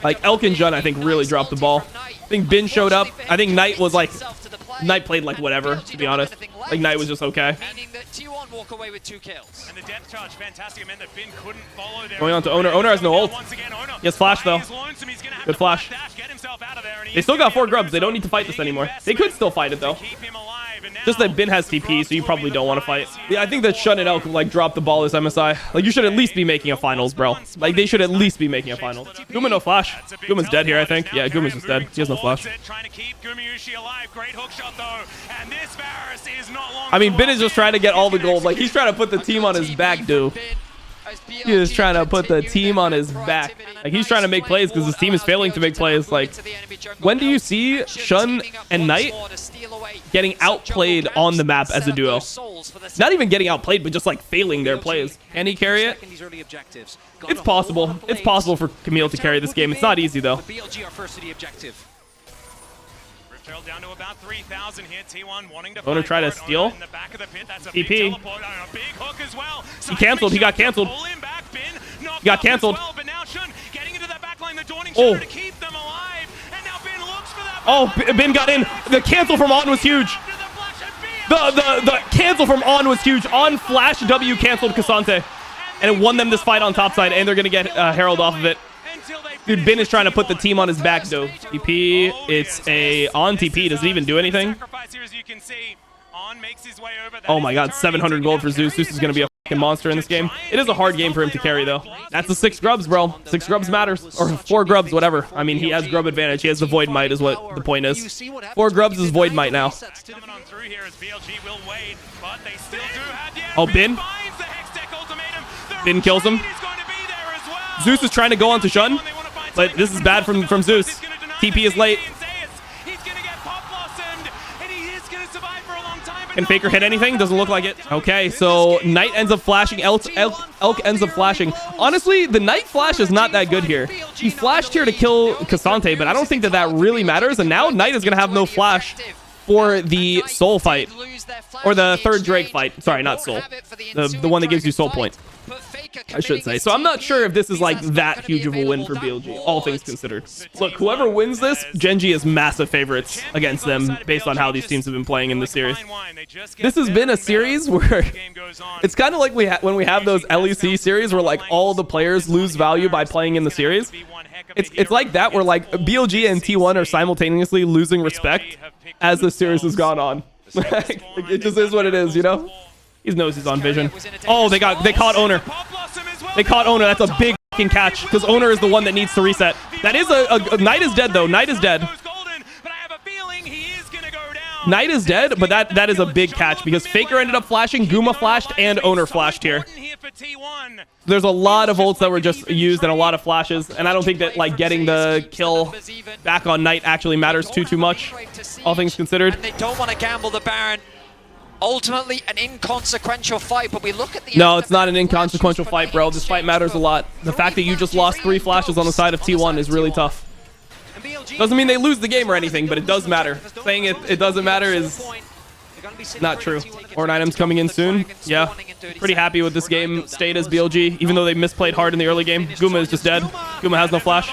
Like, Elk and Jun, I think, really dropped the ball. I think Bin showed up. I think Knight was like, Knight played like whatever, to be honest. Like, Knight was just okay. Going on to Owner. Owner has no ult. He has flash, though. Good flash. They still got 4 grubs. They don't need to fight this anymore. They could still fight it, though. Just that Bin has TP, so you probably don't want to fight. Yeah, I think that Shun and Elk like drop the ball as MSI. Like, you should at least be making a finals, bro. Like, they should at least be making a finals. Guma no flash. Guma's dead here, I think. Yeah, Guma's just dead. He has no flash. I mean, Bin is just trying to get all the gold. Like, he's trying to put the team on his back, dude. He is trying to put the team on his back. Like, he's trying to make plays because his team is failing to make plays. Like, when do you see Shun and Knight getting outplayed on the map as a duo? Not even getting outplayed, but just like failing their plays. Can he carry it? It's possible. It's possible for Camille to carry this game. It's not easy, though. Down to about 3,000 here. T1 wanting to Owner try to steal. In the back of the pit. That's a TP. big teleport, a big hook as well. He canceled. He got canceled. He got canceled. But now Shun getting into that back line, the Dawning Oh. to keep them alive. And now Bin looks for that. Oh, Bin got in. The cancel from On was huge. The cancel from On was huge. On flash W canceled Cassante. And it won them this fight on top side. And they're going to get Herald off of it. Dude, Bin is trying to put the team on his back, though. TP, it's a on TP. Does it even do anything? Oh my god, 700 gold for Zeus. Zeus is going to be a fucking monster in this game. It is a hard game for him to carry, though. That's the 6 grubs, bro. 6 grubs matters. Or 4 grubs, whatever. I mean, he has grub advantage. He has the Void Might is what the point is. 4 grubs is Void Might now. Oh, Bin? Bin kills him. Zeus is trying to go onto Shun, but this is bad from Zeus. TP is late. Can Faker hit anything? Doesn't look like it. Okay, so Knight ends up flashing. Elk ends up flashing. Honestly, the Knight flash is not that good here. He flashed here to kill Cassante, but I don't think that really matters. And now Knight is going to have no flash for the Soul fight. Or the 3rd Drake fight. Sorry, not Soul. The one that gives you Soul Point, I should say. So I'm not sure if this is like that huge of a win for BLG, all things considered. Look, whoever wins this, Genji is massive favorites against them based on how these teams have been playing in this series. This has been a series where it's kind of like when we have those LEC series where like all the players lose value by playing in the series. It's like that where like BLG and T1 are simultaneously losing respect as the series has gone on. It just is what it is, you know? He knows he's on vision. Oh, they caught Owner. They caught Owner. That's a big fucking catch because Owner is the one that needs to reset. That is a Knight is dead, though. Knight is dead. Knight is dead, but that is a big catch because Faker ended up flashing, Guma flashed, and Owner flashed here. T1. There's a lot of ults that were just used and a lot of flashes, and I don't think that like getting the kill back on Knight actually matters too much, all things considered. And they don't want to gamble the Baron. Ultimately, an inconsequential fight, but we look at the... No, it's not an inconsequential fight, bro. This fight matters a lot. The fact that you just lost 3 flashes on the side of T1 is really tough. Doesn't mean they lose the game or anything, but it does matter. Saying it doesn't matter is not true. Horde items coming in soon. Yeah. Pretty happy with this game state as BLG, even though they misplayed hard in the early game. Guma is just dead. Guma has no flash.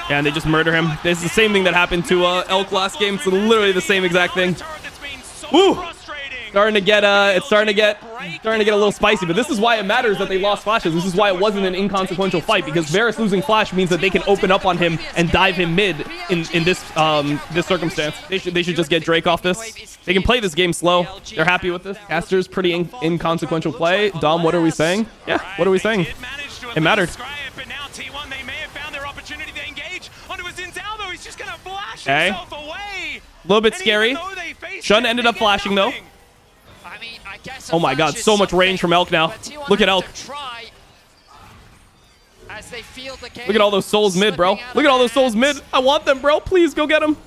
Yeah, and they just murder him. This is the same thing that happened to Elk last game. It's literally the same exact thing. Woo! Starting to get a little spicy, but this is why it matters that they lost flashes. This is why it wasn't an inconsequential fight, because Varus losing flash means that they can open up on him and dive him mid in this this circumstance. They should just get Drake off this. They can play this game slow. They're happy with this. Caster's pretty inconsequential play. Dom, what are we saying? Yeah, what are we saying? It mattered. But now T1, they may have found their opportunity to engage onto his Zinzalvo. He's just gonna flash Okay. himself away. A little bit scary. Shun ended up flashing though. Oh my god, so much range from Elk now. Look at Elk. Look at all those souls mid, bro. Look at all those souls mid. I want them, bro. Please go get them.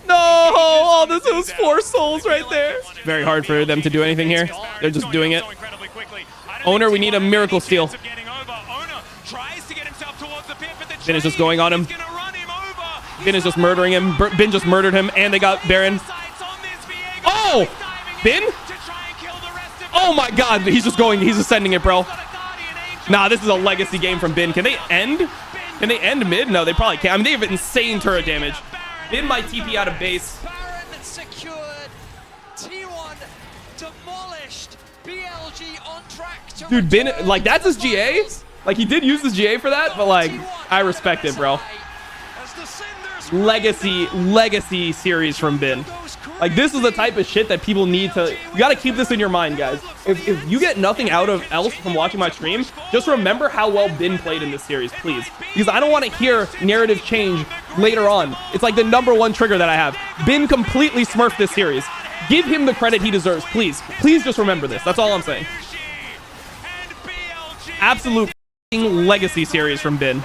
No! Oh, this is 4 souls right there. Very hard for them to do anything here. They're just doing it. Owner, we need a miracle steal. Bin is just going on him. Bin is just murdering him. Bin just murdered him, and they got Baron. Oh! Bin? Oh my god, he's just sending it, bro. Nah, this is a legacy game from Bin. Can they end? Can they end mid? No, they probably can't. I mean, they have insane turret damage. Bin might TP out of base. Baron secured. T1 demolished. BLG on track to dude, Bin, like, that's his GA? Like, he did use his GA for that, but, like, I respect it, bro. Legacy series from Bin. Like, this is the type of shit that people need to... You gotta keep this in your mind, guys. If you get nothing out of else from watching my stream, just remember how well Bin played in this series, please. Because I don't want to hear narrative change later on. It's like the #1 trigger that I have. Bin completely smurfed this series. Give him the credit he deserves, please. Please just remember this. That's all I'm saying. Absolute legacy series from Bin.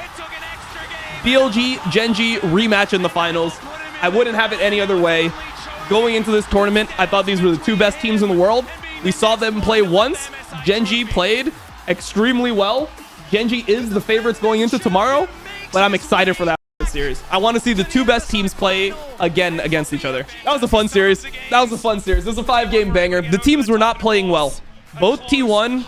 BLG, Genji rematch in the finals. I wouldn't have it any other way. Going into this tournament, I thought these were the 2 best teams in the world. We saw them play once. Genji played extremely well. Genji is the favorites going into tomorrow, but I'm excited for that series. I want to see the 2 best teams play again against each other. That was a fun series. This was a 5-game banger. The teams were not playing well. Both T1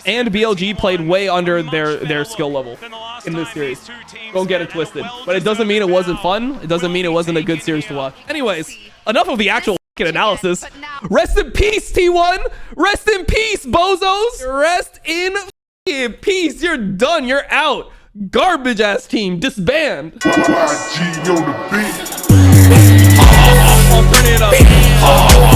and BLG played way under their skill level in this series. Don't get it twisted. But it doesn't mean it wasn't fun. It doesn't mean it wasn't a good series to watch. Anyways, enough of the actual analysis. Rest in peace, T1. Rest in peace, bozos. Rest in peace. You're done. You're out. Garbage ass team. Disband. IG on the beat. I'll turn it up.